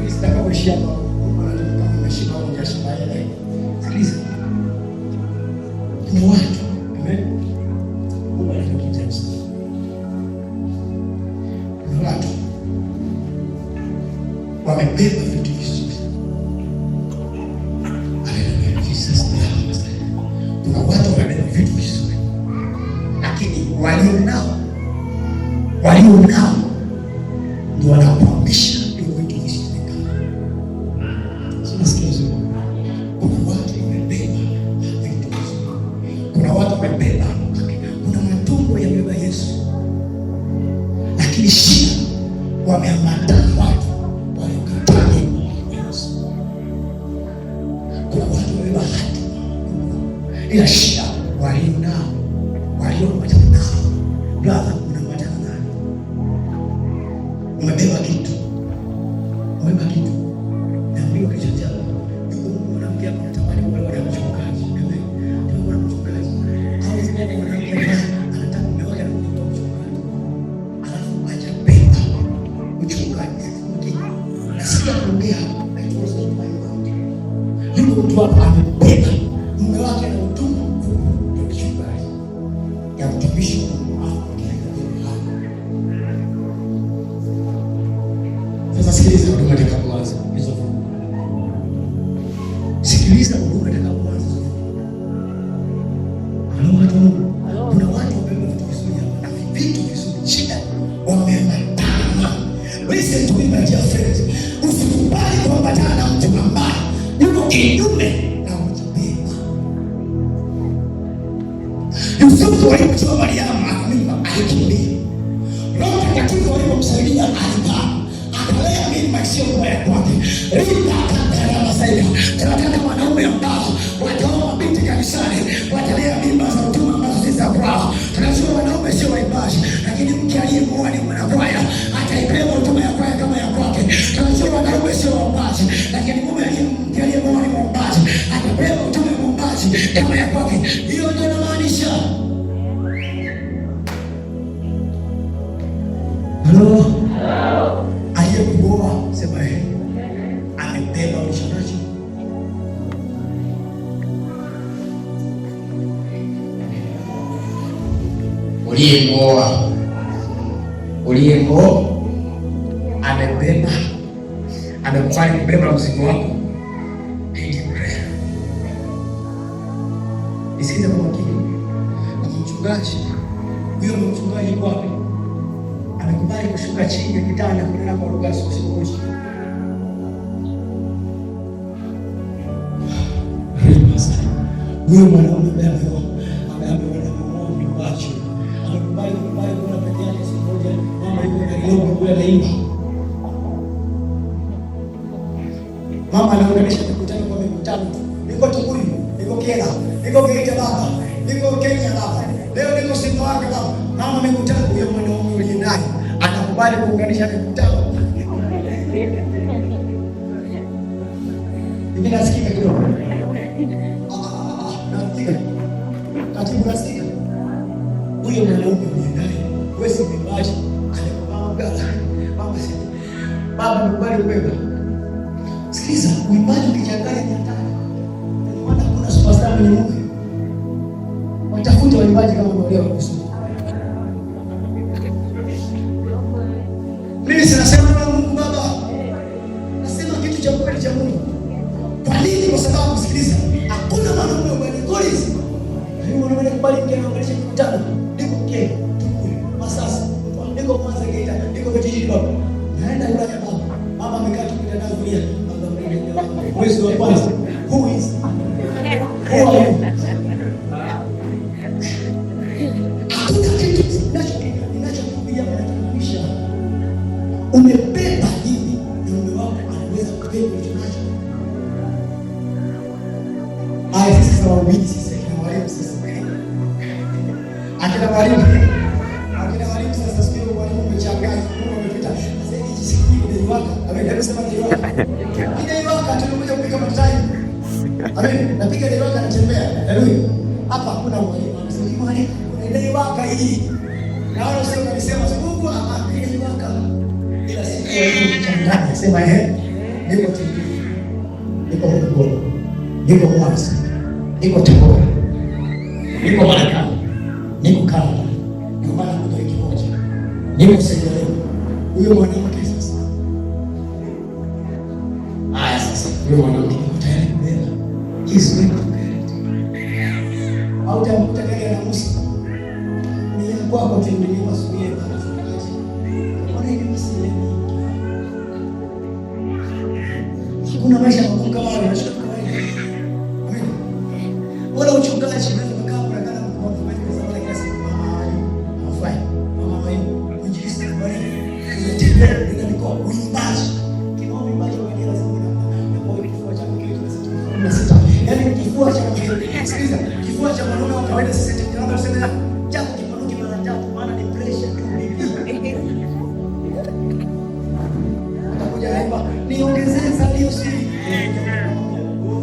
Nisitaka kuishia hapa. Kama umeshika au hujashika ile. Sikiliza. Ni watu, amen. Mungu anatukiza sana. Ni watu wamebeba vitu vizuri. Haleluya, Jesus. Kuna watu wamebeba vitu vizuri, lakini walio nao ndio wanakwamisha hivyo vitu visivyoonekana. Unasikia vizuri? Kuna watu wamebeba vitu vizuri. Kuna watu wamebeba, kuna matumbo yamebeba Yesu, lakini shida wameambatana watu waliokataa Yesu. Kuna watu wamebeba hati, ila shida walioambatana nao. Brother, unaambatana nani? Umebeba kitu. Naambiwa kesho jana mwanamke hapa anatamani kuolewa na mchungaji. Ndio mchungaji. Au zingine mwanamke anataka mume wake anakuwa mchungaji. Alafu acha penda mchungaji. Nasikia kuongea haituwezi kuelewa. Yuko mtu hapa amebeba mume wake na utumwa wa mchungaji. Ya mtumishi sikiliza huduma itakapoanza. Sikiliza huduma itakapoanza. Kuna watu wamebeba vitu vizuri hapa na vitu vizuri. Shida wameambatana. Listen to me my dear friends. Usikubali kuambatana na mtu ambaye yuko kinyume na unachobeba. Yusufu alipojua Mariamu ana mimba alikimbia. Roho Mtakatifu alipomsaidia alikaa. Akalea mimba sio mbaya kwake. Rika akatara masaida. Tunataka wanaume ambao wataoa binti kanisani, watalea mimba za utumwa ambazo si za kwao. Tunajua wanaume sio waimbaji, lakini mke aliyemuoa ni mwanakwaya, ataibeba huduma ya kwaya kama ya kwake. Tunajua wanaume sio waimbaji. kama ya kwake. Hiyo ndio inamaanisha. Halo, aliyekuoa sema amebeba mchungaji. Uliyemwoa amebeba, amekubali kubeba mzigo wako. Nisikize kwa makini. Mchungaji huyo, mchungaji kwapi amekubali kushuka chini ya kitanda kunena kwa lugha zisizokuja. Huyo mwanaume ambaye ameoa mchungaji amekubali kuna peke yake siku moja, mama yuko karibu kule anaimba. Mama anaunganisha mikutano kwa mikutano. Niko Tukuyu, niko Kenya, niko Geita baba, niko Kenya baba. Leo niko Sumbawanga baba. Mama mikutano, huyo mwanaume uliye naye anakubali kuunganisha mikutano. Mimi nasikia kidogo. Nasikia. Katibu nasikia. Huyo mwanaume uliye naye, wewe si mbaji, anakuwa mgala. Baba mkubali kubeba. Sikiza, uimbaji ukichanganya ni hatari. Maana kuna superstar kwenye Mungu. Watafuta waimbaji kama wale kusudi. Mimi sinasema na Mungu Baba. Nasema kitu cha kweli cha Mungu. Kwa nini? Kwa sababu sikiliza, hakuna mwanaume mwenye goals. Hiyo mwanaume kubali mke anaongelesha mkutano. Niko Kenya, Tukuyu, Masasi, niko Mwanza Geita, niko vijiji baba. Naenda Ulaya baba. Mama amekaa tu kitandani kulia. Mwezi wa kwanza. Who are you? Hakuna kitu ninachokuambia kinatamanisha. Umebeba hivi na mume wako anaweza kubeba hicho nacho. Sisi wawili sisi na walimu sisi. Akina walimu sasa sikio walimu umechanganya. Mungu amepita. Sasa hivi sikio ndio waka. Amen. Sema ndio waka. Tunakuja kupika matai. Amen. Napiga ile waka natembea. Haleluya. Hapa hakuna mwalimu. Anasema mwalimu, kuna ile waka hii. Na wao sio kanisema Mungu ile waka. Ila sikio changanya. Sema niko tibi. Niko Mungu. Niko Mwanza. Niko Tabora. Niko Marekani. Niko Canada. Ndio maana kuna wiki moja. Niko Senegal. Huyo mwanamke sasa. Huyo mwanamke tayari kubeba. Yesu wewe. Au tamkuta gari ya Musa. Ni kwako tuendelee masuala ya mchungaji. Mbona ile masuala? Hakuna maisha magumu kama hayo, unashika kawaida. Amen. Wala uchungaji unaweza kukaa kwa kana kwa sababu kila siku afai. Mama wewe unjilisi kwa nini? Unatembea bila mikoa, uimbaji. Kama uimbaji wa lazima kifua cha sikiliza, kifua cha mwanaume wa kawaida sisi tunaanza kusema jambo kipanuki mara tatu, maana ni pressure tu hivi. Atakuja hapa niongezee salio siri.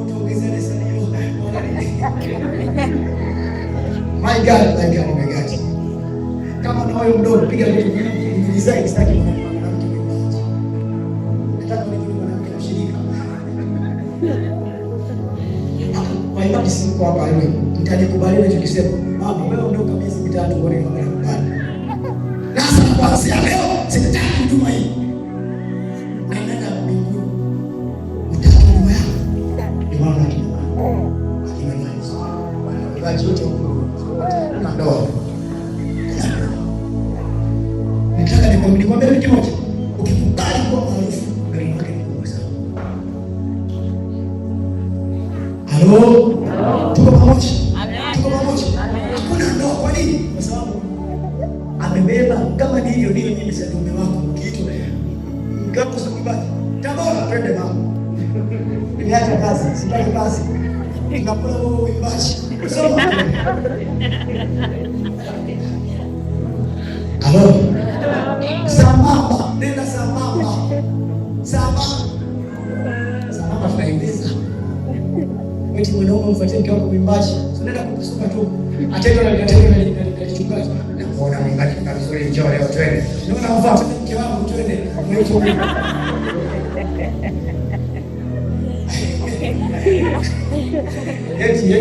Tuongezee salio. My God, my God, my God. Kama na wewe mdogo piga vitu vingi design sitaki mwanamke. Nataka niwe mwanamke mshirika. Kwa hiyo sisi kwa hapa leo mtajikubali na tukisema mama wewe ndio kabisa mitatu kwa nini unakubali. Sasa kuanzia leo sitaki huduma hii. Naenda mbinguni. Utaki huduma yako. Ni maana akina nani yote na ndoa. Nataka nikwambie kitu kimoja. Ukikubali kwa maarufu gari yake ni kubwa sana. Halo? Tuko pamoja? Tuko pamoja? Hakuna ndoa. Kwa nini? Kwa sababu amebeba kama ni hiyo ndio mimi sasa mume wako kitu. Ngapo sasa kubaki. Tabora twende mama. Niacha kazi, sitaki kazi. Nikapona wewe uimbaji. Soma. Halo? Sambamba, nenda sambamba. Sambamba. Sambamba tunaendeza. eti mwanaume mfuatie mke wako mwimbaji. Unaenda kukusuka tu. Atendo na kalichungaji. Na kuona mwimbaji kama vizuri njoo leo twende. Unaona mfuate mke wako twende. Eti.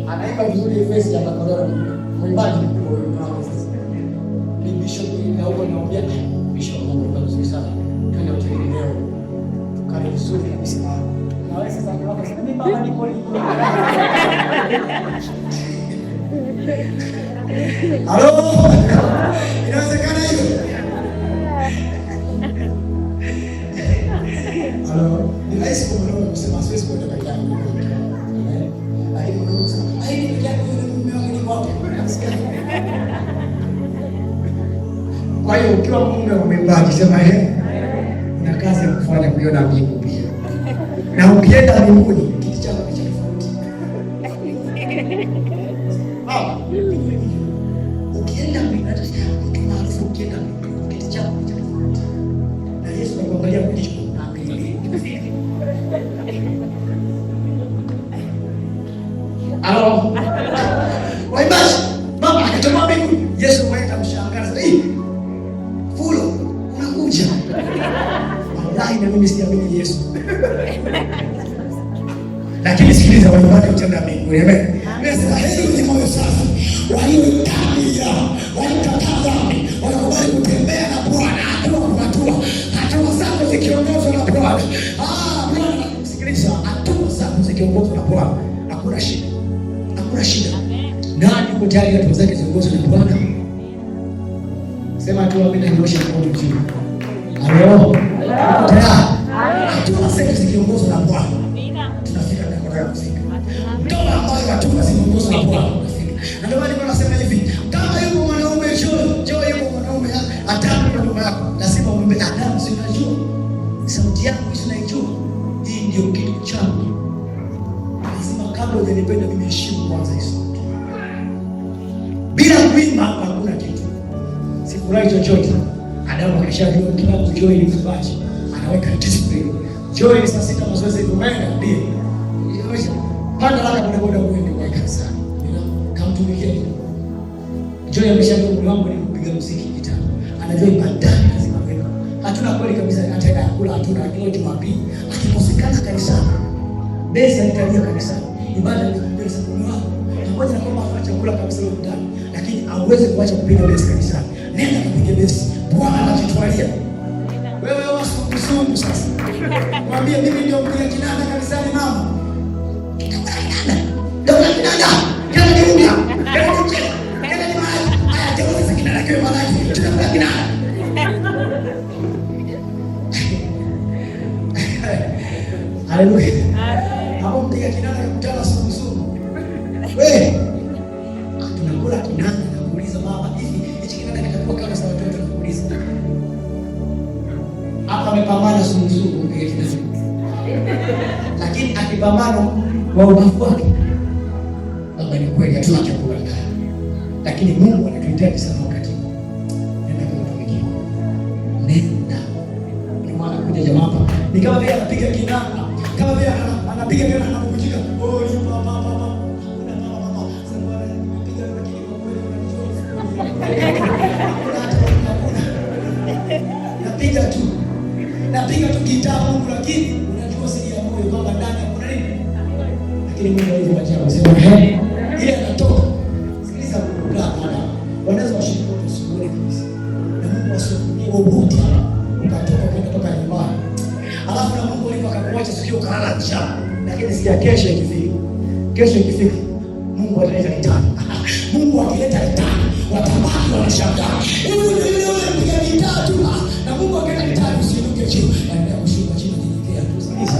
Anaimba vizuri Efesi ya Makoroni. Mwimbaji mkuu ni Bishop na huko naambia Bishop Mungu mzuri sana. Twende hoteli leo. Tukale vizuri kabisa. Na wewe sasa kwa sababu mimi baba niko Halo. Inawezekana hiyo? Halo. Ni rahisi kwa mwanaume kusema siwezi kwenda kwa yangu. Kwa hiyo ukiwa mume wa mwimbaji sema una kazi ya kufanya kuiona mbingu pia. Na ukienda mbinguni kiti chako ni cha tofauti. Ukienda mbinguni mtu maarufu ukienda mbinguni kiti chako ni cha tofauti. Na Yesu anakuangalia kwa jicho la mbinguni. Halo. Waimbaji, mama akatoka mbinguni. Yesu mwenyewe akamshangaza. Fulo, unakuja. Wallahi na mimi siamini Yesu. Lakini sikiliza waimbaji utenda mbinguni. Amen. Nasema heri ni moyo safi. Waliotamia, walikataa dhambi, wanakubali kutembea na Bwana hatua kwa hatua. Hatua zako zikiongozwa na Bwana. Bwana sikiliza, hatua zako zikiongozwa na Bwana. Hakuna shida. Hakuna shida. Nani yuko tayari hatua zake ziongozwe na Bwana? Sema tu amina nyosha mkono juu. Halo. Tayari. Hatua zake zikiongozwa na Bwana. Tunafika tunataka kufika. Ndoa ambayo hatua zikiongozwa na Bwana tunafika. Na ndio maana nasema hivi, kama yuko mwanaume njoo yuko mwanaume atamu kwa nyumba yako. Lazima umwambie Adamu sinajua. Sauti yangu sinaijua. Hii ndio kitu changu. Lazima kabla hujanipenda mimi heshimu kwanza Yesu. Bila kuimba hakuna kitu. Sifurahi chochote. Adamu akishajua kilabu joy ni kubachi. Anaweka discipline. Joy ni saa 6 mazoezi kuenda ndio. Panda laka kuna boda uende kwa kanisa. Kamtumikia. Joy ameshajua mwili wangu ni kupiga muziki gitaa. Anajua ibadani lazima kwenda. Hatuna kweli kabisa hata kula hatuna leo Jumapili. Akikosekana kanisani. Besi alitalia kanisani. Ibada ni kupiga mwili wangu. Pamoja na kwamba afa chakula kabisa leo ndani. Lakini hauwezi kuacha kupiga besi kanisani. Nenda kupiga besi. Bwana anajitwalia. Wewe wasukusumu sasa. Mwambie mimi ndio mpiga kinanda kanisani mama. Ndio kinanda. Kama ni unga. Kama ni chela. Kama ni maji. Haya ndio kinanda kwa maana tunapika kinanda. Haleluya. Hapo mpiga kinanda kutana sukusumu. Wewe tunakula kinanda na kuuliza mama hivi hichi kinanda kitakuwa kama sawa watoto na kuuliza. Hapa amepambana sungusungu mpiga kinanda. Lakini akipambana kwa ubavu wake. Baba ni kweli hatuna chakula kaya. Lakini Mungu anatuhitaji sana wakati. Nenda kumtumikia. Nenda. Ni mwana kuja jamaa hapa. Ni kama vile anapiga kinanda. Kama vile anapiga kinanda na kukujika. Oh, ni mama. Napiga tu gitaa Mungu, lakini unajua siri ya moyo kwamba ndani kuna nini? Lakini Mungu alivyoacha sema ile anatoka. Sikiliza Mungu hapa. Wanaweza washiriki wote sikuone kabisa. Na Mungu asikumie wote ukatoka kwenda toka nyumbani. Alafu na Mungu alivyo akakuacha sikio kalala njaa. Lakini sikia kesho ikifika. Mungu ataleta kitani. Mungu akileta kitani watabaki wanashangaa. Hivi ndio ile mpiga gitaa tu. Na Mungu akileta kitani usiinuke juu. Endelea kushuka chini kinyenyekea tu. Sikiliza.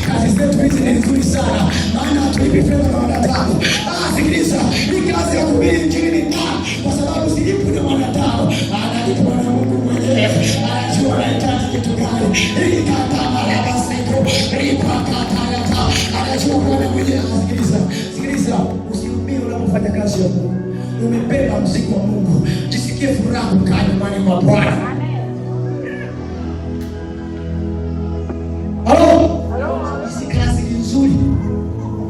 Kazi zetu hizi ni nzuri sana. Maana hatuipi fedha na wanadamu. Sikiliza. Hii kazi ya kuhubiri injili ni tamu. Kwa sababu silipu na wanadamu. Analipwa na Mungu mwenyewe. Anajua anahitaji kitu gani. Hii kata malaba siku. Hii kata yata. Anajua Bwana mwenyewe. Sikiliza. Usiumie unapofanya kazi ya Mungu. Umebeba mzigo wa Mungu. Jisikie furaha kukaa nyumbani mwa Bwana. Halo.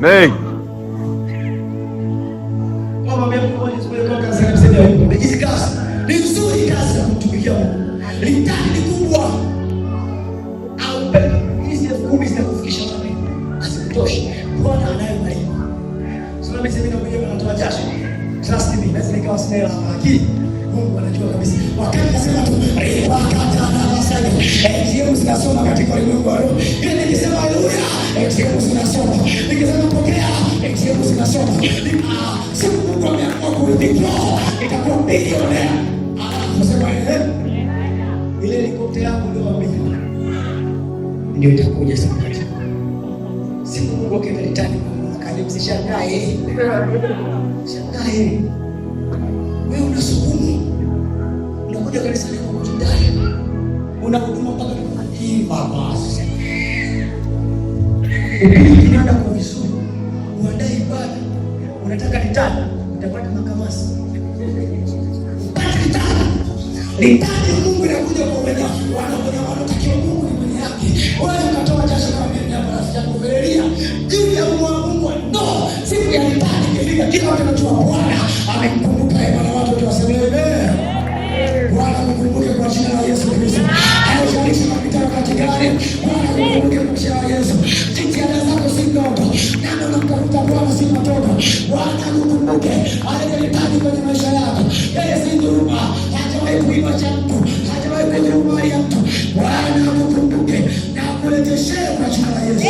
Amen. Hizi kazi ni nzuri, kazi ya kumtumikia Mungu. Litani ni kubwa. Au hizi 10,000 zitakufikisha wapi? Asitoshe. Bwana anaye malipo. Sio mimi na mwenyewe natoa jasho. Trust me, naweza nikawa sina hela lakini Mungu anajua kabisa. Wakati nasema tu ATM zinasoma katika ulimwengu wa roho. Ile nikisema haleluya, ATM zinasoma. Nikisema pokea, ATM zinasoma. Siku Mungu ameamua kuwithdraw, itakuwa bilionea. Nasema ile helikopta yangu ndio wamenya. Ndio itakuja siku moja. Siku Mungu akilitani akanimsishangae. Shangae. Wewe unasukumu. Unakuja kanisani kwa kujidai. Unahuduma mpaka hii baba. Ukienda kwa vizuri, uandae ibada. Unataka litani, utapata makamasi. Litani Mungu anakuja kwa wenye wanatakiwa Mungu ni mwenye yake. Wewe unatoa jasho kama mimi hapa rafiki yangu Valeria. Juu ya Mungu no, siku ya litani kifika kila mtu anajua Bwana amemkumbuka Bwana watu waseme amen. Bwana mkumbuke kwa jina la Yesu Kristo. Haijalishi mapita wakati gani, Bwana mkumbuke kwa jina la Yesu. Jitihada zako si ndogo. Nani unamtafuta Bwana si mtoto. Bwana mkumbuke. Aliyelitani kwenye maisha yako. Yeye si dhuluma. Hajawahi kuiba cha mtu. Hajawahi kudhulumu mali ya mtu. Bwana mkumbuke na kurejeshe kwa jina la Yesu.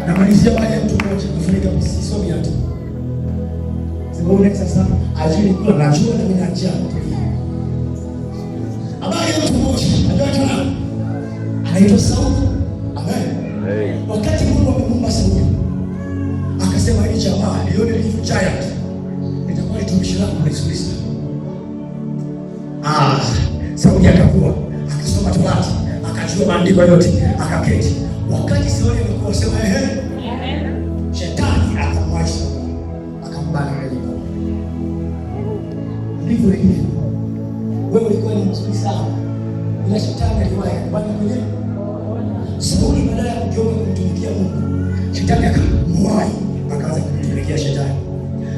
Na malizia wale mtu mmoja kufunika msisomi hata. Simuone sasa ajili kula najua na mimi na njaa. Habari ya mtu mmoja, najua tena. Anaitwa Sauli. Amen. Wakati Mungu amemuumba Sauli, akasema hili jamaa lione lifu giant. Nitakuwa litumishi langu kwa Yesu Kristo. Sauli akakuwa, akasoma Torati, akajua maandiko yote, akaketi. Wakati Sauli alikuwa sema shetani akamwacha. Akambana yeye. Ndivyo ilivyo. Wewe ulikuwa ni mzuri sana. Bila shetani aliwahi kubana mwenyewe. Sauli badala ya kugeuka kumtumikia Mungu, shetani akamwahi, akaanza kumtumikia shetani.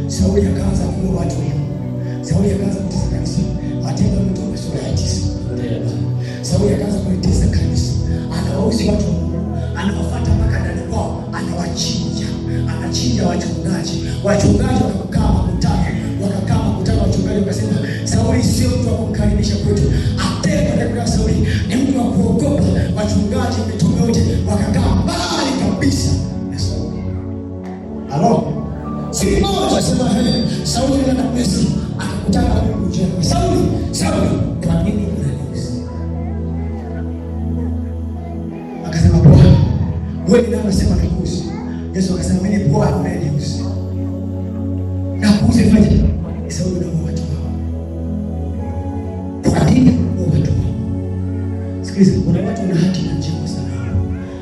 Sauli akaanza kuua watu. Sauli akaanza kutesa kanisa. Matendo ya Mitume sura ya 9. Sauli akaanza kutesa kanisa. Anawauzi watu, anawafuata mpaka ndani kwao, anawachinja. Anachinja wachungaji. Wachungaji wakakaa makutano, wachungaji wakasema Sauli sio mtu wa kumkaribisha kwetu. Atenda kwa Sauli ni mtu wa kuogopa. Wachungaji mitume wote wakakaa mbali kabisa na Sauli. Halo. Siku moja sema Sauli anaenda Misri, akakutana na Mungu jana. Sauli, kwa nini unaniuzi? Akasema Bwana, wewe ndio unasema nikuuzi. Yesu akasema mimi ni Bwana unayeniuzi. Na kuuzi fanya. Sauli ndio watu wao. Kwa nini watu wao? Sikiliza, kuna watu wana haki na njema sana.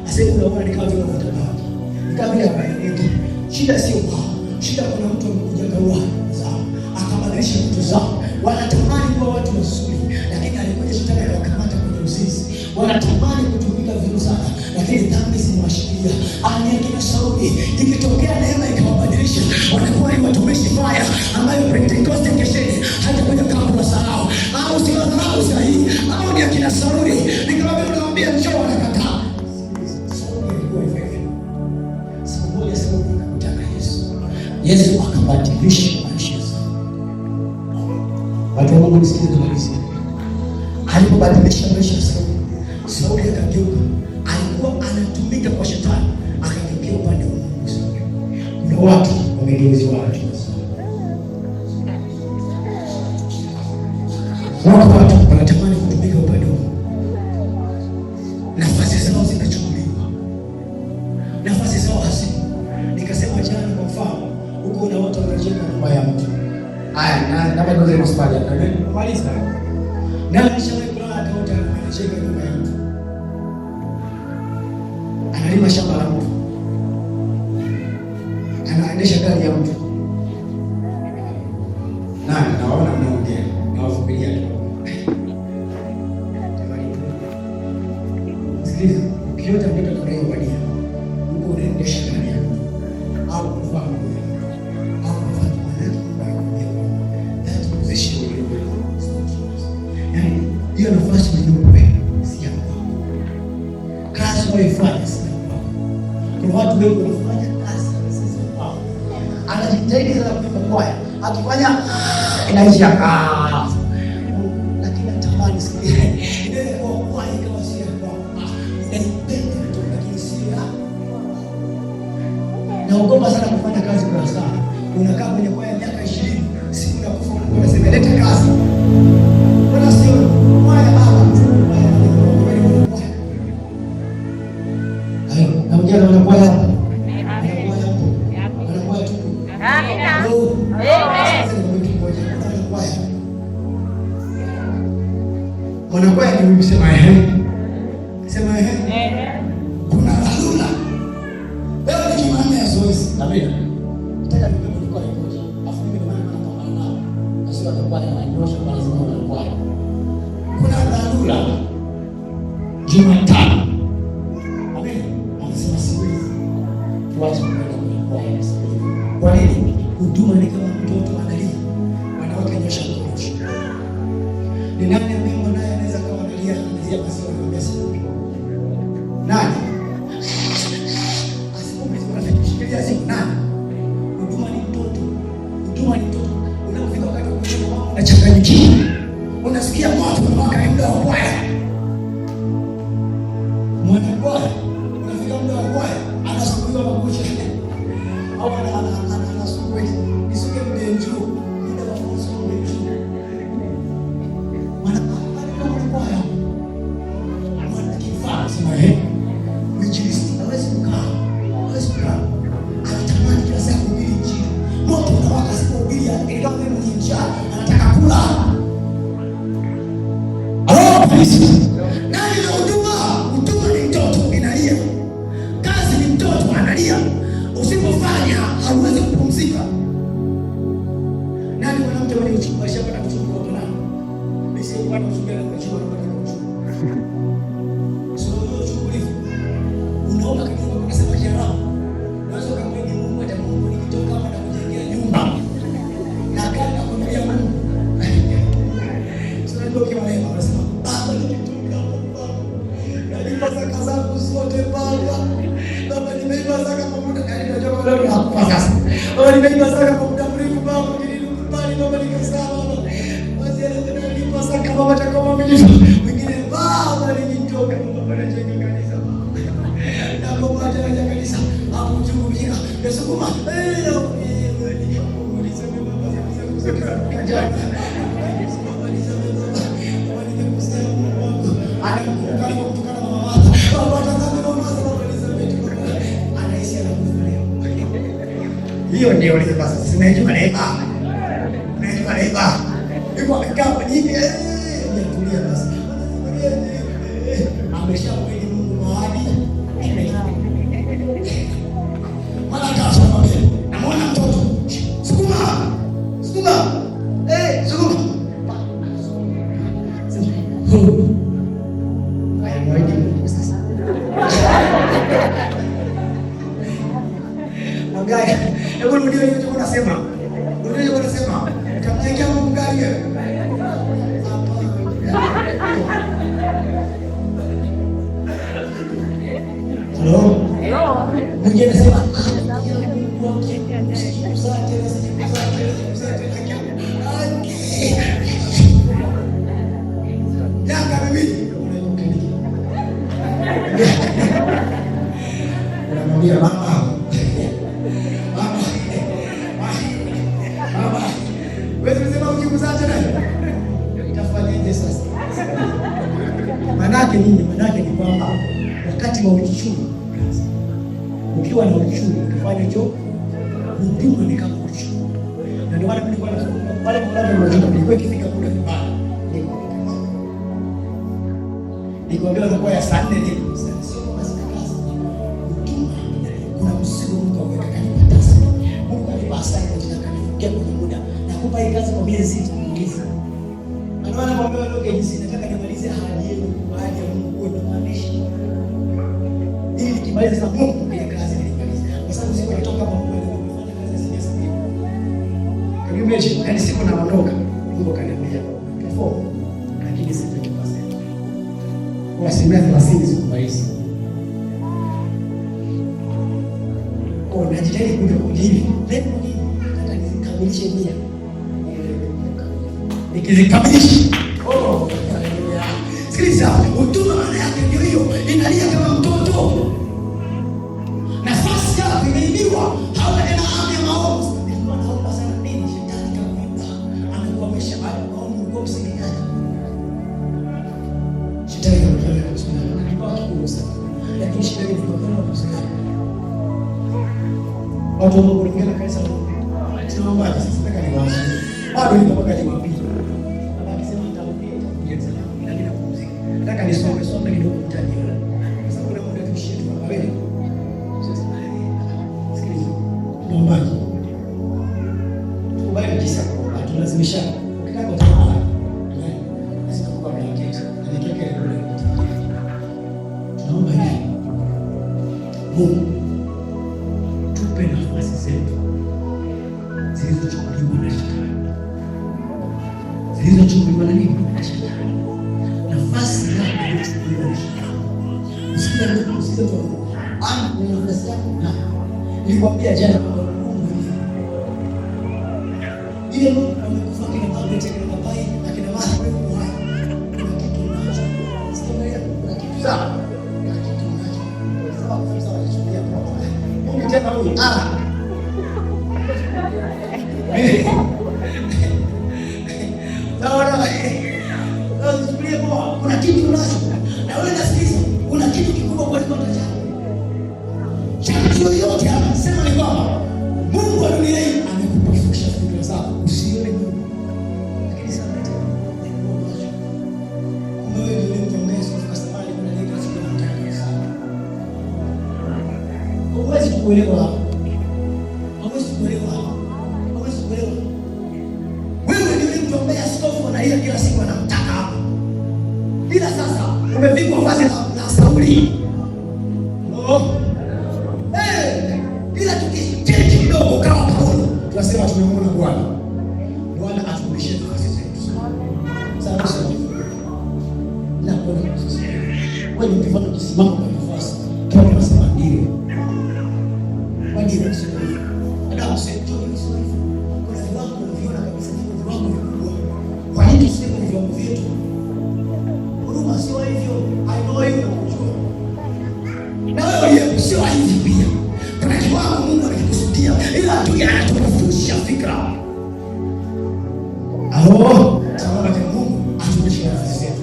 Asema unaona ni kama vile wanatabaki. Ni kama vile hawaeleweki. Shida sio wao. Shida kuna mtu amekuja kaua zao. Akabadilisha vitu zao. Wanatamani kuwa watu wazuri, lakini alikuja shetani akawakamata kwenye uzinzi. Wanatamani kutumika vizuri sana, lakini dhambi zinawashikilia. Anayekia Sauli, ikitokea neema ikawabadilisha, wanakuwa ni watumishi fire ambayo Pentecost kesheni hata kuja kama wasahau. Au si wadharau sahihi, au ni akina Sauli. Ni kama vile unamwambia njoo anakataa. Sauli alikuwa hivyo. Siku moja Sauli akakutana na Yesu. Yesu akabadilisha maisha yake. Watu wa Mungu msikize kabisa. Alipobadilisha maisha ya Sauli akageuka. Alikuwa anatumika kwa shetani, akageukia upande wa Mungu. Kuna watu wamegeuziwa watu. Watu wanatamani kutumika upande wa Mungu. Nafasi zao zinachukuliwa. Nafasi zao hazipo. Nikasema jana kwa mfano, huko na watu wanajenga nyumba ya mtu. Haya, na bado zile maswali maliza. Na nishawahi kulala hata wote wanajenga nyumba ya mtu. Analima shamba la mtu. Anaendesha gari ya mtu. Naona mnaongea. Nawafupilia tu. Sikiliza, ukiota mtoto kwa hiyo badia. Huko unaenda hiyo nafasi uliyopewa si yako. Kazi unayoifanya si yako. Kuna watu wengi wanafanya kazi si yako. Anajitahidi sana kuimba kwaya, akifanya inaisha lakini natamani ile kwa kwaya kama si yako. Naipenda lakini si yako. Naogopa sana kufanya kazi kwa saa. Unakaa kwenye kwaya miaka 20, siku unakufa unasema leta kazi. Wala sio kwaya baba. Hayo, na mjana wanakwaya hapa. Wanakwaya tu. Amina. Wanakwaya ni msema sema kuna dharura. Leo ni Jumanne ya zoezi. Amina. Nataka nibebe kwa ripoti. Afu mimi ndio napambana nao. Sio atakuwa ananyosha kwa lazima wanakwaya. Kuna dharura. Jumatano. Amina. Anasema siwezi. Tuache kwenda kwa Yesu. Kwa nini? Huduma ni kama mtoto analia. Wanawake nyosha mkono. Ni nani ambaye mwanae anaweza kama analia basi wanaambia siku. Nani? Asikumbe unashikilia siku nani? Huduma ni mtoto. Huduma ni mtoto. Unapofika wakati wa kusoma unachanganyikiwa. Unasikia moto unawaka muda wa kwaya. Mwana kwaya. Unafika muda wa kwaya, anasukuliwa makucha. Au anasukuliwa. Nisuke mdenjo. Muda wa kusoma mdenjo. Mwana kwaya. Mwana kifaa sema Injilisti hawezi kukaa. Hawezi kukaa. Anatamani kila saa kuhubiri Injili. Moto unawaka sipohubiri ndio mwenye njaa anataka kula. Nani na huduma? Huduma ni mtoto inalia. Kazi ni mtoto analia. Usipofanya hauwezi kupumzika. Nani mwanamke mwenye uchumba shamba na kuchukua kwa nani? Basi kwa nini ushughulikia na kuchukua na kuchukua? Sio uchukulifu. Unaona kama unasema jana. Unaweza kumwambia Mungu hata Mungu nikitoka hapa na kujengea nyumba. Na kana kumwambia Mungu. Sio ndio kama leo unasema baba nikitoka hapa. Nalipa zaka zangu zote baba. Baba nimeiba zaka kwa muda gani ndio leo nakupa sasa. Baba nimeiba zaka kwa muda mrefu baba nilikubali baba nikasema baba. Basi nilipa zaka baba takoma mwingine baba nilitoka baba najenga kanisa baba. Na baba anajenga kanisa hapo juu mjinga. Nasukuma hiyo ndio ile basi sinaijua neema. Naijua neema. Yuko amekaa nyingi tulia basi. Ameshamweli Mungu mahali. Mwana kaso mwambie. Namuona mtoto. Sukuma. Sukuma. Sukuma. Mgaya, hebu ndio hiyo unasema. Ndio unasema. Utamwekea mgaya. Hello. Mwingine anasema Yanga bibi. Unamwambia mama. Wewe unasema ukikuzaje naye? Itafanyaje sasa? Manake nini? Manake ni kwamba wakati wa uchumi, ukiwa na uchumi ukifanya hicho huduma ni kama uchumi. Na ndio maana nilikuwa nasema pale mlango mmoja nilikuwa ikifika kule nyumbani. Nikwambia kwa ya saa 4 ndio sio kama sina kazi. Huduma kuna msigo Mungu aweka kwenye pesa. Mungu alipasa katika kanifikia kwenye muda. Nakupa hii kazi kwa miezi 6 nyingiza. Anaona kwamba wewe jinsi nataka nimalize ahadi yenu kwa ahadi ya Mungu kwa maanisha. Ili nikimaliza sasa Mungu kwenye kazi nilimaliza. Kwa sababu siku nitoka kwa Mungu nimefanya kazi ya siku 7. Kwa hiyo mechi, yani siku naondoka, Mungu kaniambia, "Perform." Lakini sisi tukipasa kwa 30% ziko hizi. Kwa najitahidi kuja hivi. Lengo ni nataka nikamilishe nia. Nikizikamilisha. Oh, haleluya. Sikiliza, huduma maana yake ndio hiyo. Inalia kama mtoto. Nafasi yako imeibiwa. Hauna tena hamu ya maombi. Nilikuwa naomba sana nini shetani kama amekuwa ameshabaki maombi kwa msingiaji. Shetani anafanya kusema nilipata kuuza. Lakini shetani ndio kusema. Watu ambao kulingana kanisa tunaomba sasa nataka niwaambie. Bado niko mpaka Jumapili. Baba akisema nitarudia lakini napumzika. Nataka nisome kidogo mtaji. Sasa kuna muda tushie tu hapa wewe. Sasa sikiliza. Muombaji. Tukubali kisa atulazimisha. Ukitaka kutawala. Lazima kuwa mlekezi. Na nikeke ndio. Tunaomba hivi. Mungu tupe nafasi zetu zilizochukuliwa na shetani. Zilizochukuliwa na nini? Na shetani. Nafasi yako iliyochukuliwa na shetani. Usikie tu. Ni nafasi yako. Nilikwambia jana kwamba Mungu ile Mungu amekufa kile mambo tena papai akina mama wewe kwa kuna kitu unacho. Sikia kuna kitu sawa. Kuna kitu unacho. Sababu sasa wanachukulia kwa Mungu tena huyu. Kuna kitu unacho. Na wewe nasikiliza, kuna kitu kikubwa kwa nini unataka. Chanzo yote hapa sema ni kwamba Mungu wa dunia hii amekupofusha fikra zako. Usione Mungu. Lakini sasa wewe ndio mtumishi kwa sababu kuna neno tunataka sana. Huwezi kuelewa. Huwezi kuelewa. Wewe ndio mtu ambaye askofu na yeye kila siku anamtaka hapo. Bila sasa umepigwa vazi la Sauli. Bila tukichange kidogo kama Paulo, tunasema tumemwona Bwana. Bwana aturudishie nafasi zetu. Sasa na kwa wewe ukifanya kisimamo kwa nafasi, kama unasema ndio. Kwa nini unasema hivyo? Adamu sasa kwa nini sisi ni vyombo vyetu? Huruma sio hivyo. I know hivyo kujua. Na wewe sio hivyo pia. Kuna kiwango Mungu alikusudia ila tu anatufundisha fikra. Sababu kwa Mungu atufundishe nafasi zetu.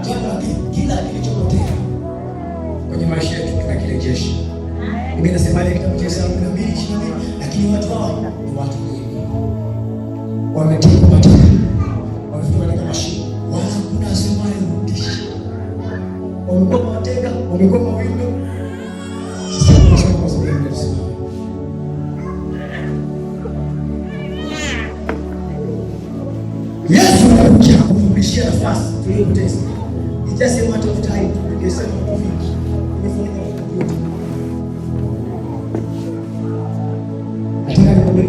Jambo la pili, kila kilichopotea kwenye maisha yetu tunakirejesha. Mimi nasema ile kitabu cha Isaya 12:22 lakini watu hao ni watu wengi. Wametekwa mateka. Wamekuwa mateka, wamekuwa mawindo. Sasa tunasema kwa sababu ya Yesu. Yesu anakuja kufundishia nafasi tuliyopoteza. Itasema hata utai, ingesema tofiki. Nimefanya kitu. Nataka nikwambie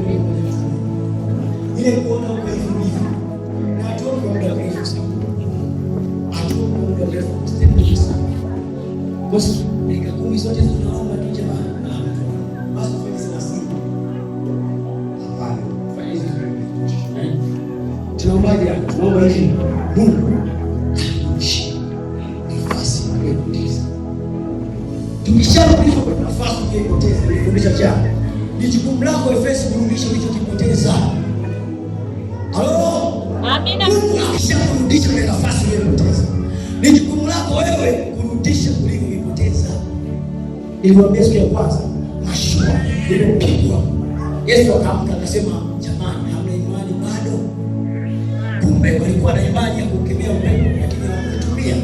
ile kuona kwa hivi hivi. Na watu wengi wanaenda sana. Basi dakika 10 zote tunaomba tu jamani. Basi fanya sasa. Hapana, fanya hizi vitu. Tunaombaje? Tunaomba hivi. Mungu nafasi iliyopoteza. Tumesharudisha kwa nafasi iliyopoteza. Nilifundisha jana. Ni jukumu lako Efeso kurudisha ulichokipoteza. Amina. Mungu akisharudisha kwa nafasi iliyopoteza. Ni jukumu lako wewe kurudisha ulivyopoteza. Niliwaambia siku ya kwanza, mashua ilipigwa. Yesu akaamka akasema, jamani, hamna imani bado. Kumbe walikuwa na imani ya kukemea upepo lakini hawakutumia.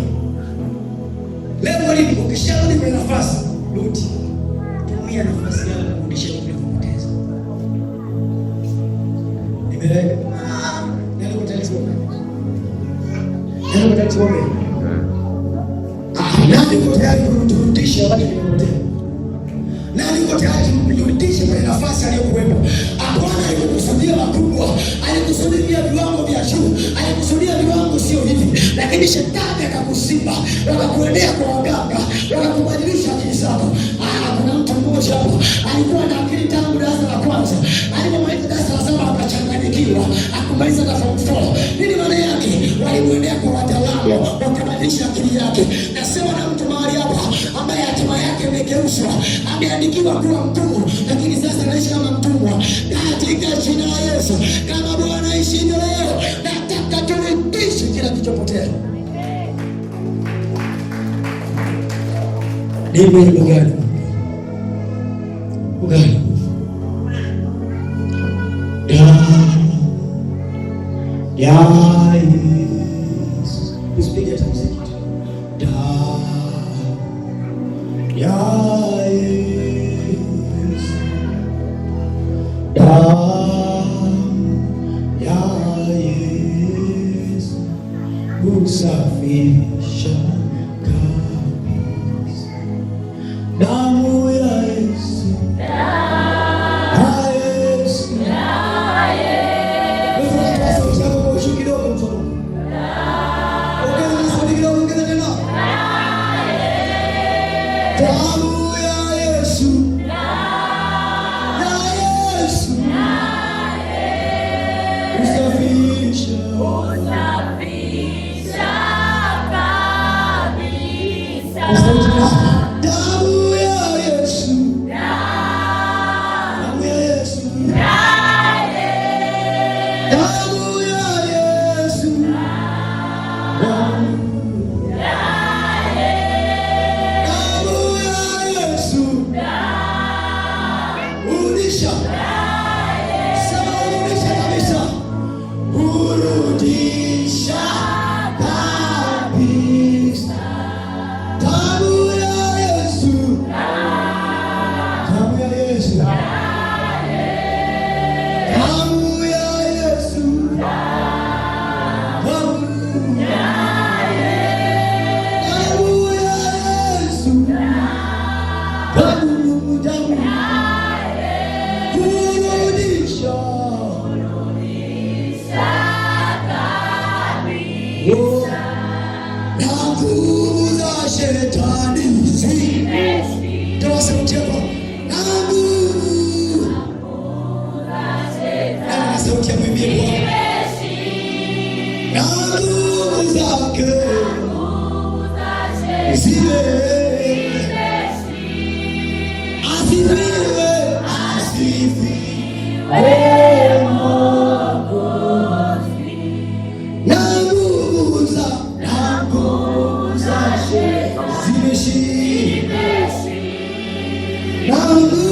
Leo hii ukisharudi kwenye nafasi, rudi. Tumia nafasi yako kurudisha ulivyopoteza. Nimeleka. Ndio mtatuombe. Nani uko tayari kurudisha watu waliopotea? Nani uko tayari kurudisha kwenye nafasi aliyokuwepo? Bwana alikusudia makubwa, alikusudia viwango vya juu, alikusudia viwango sio hivi, lakini shetani wakakuziba, wakakuendea kwa waganga, wakakubadilisha akili zako. Kuna mtu mmoja hapo alikuwa na akili tangu darasa la kwanza, alipomaliza darasa la saba akachanganyikiwa, akumaliza na form 4. Nini maana yake? Walimwendea kwa wataalamu, wakabadilisha akili yake. Nasema na mtu mahali hapa ambaye hatima yake imegeuzwa, ameandikiwa kuwa mtumwa, lakini sasa anaishi kama mtumwa. Katika jina la Yesu, kama Bwana aishi leo, nataka turejeshe kila kilichopotea. Ni wimbo gani? Ugani? Usipige hata muziki. Usafisha kabisa. Damu ya Yesu, Yesu, damu ya Yesu, usafisha damu ya Yesu, damu ya Yesu, damu ya Yesu, urudisha, sema urudisha kabisa, urudisha kabisa. Damu ya Yesu, damu ya Yesu, damu ya Yesu, nguvu za shetani zimeshindwa. Sauti ya mwimbili na nguvu zake zimeshindwa. Asifiwe, asifiwe zimeshindwa.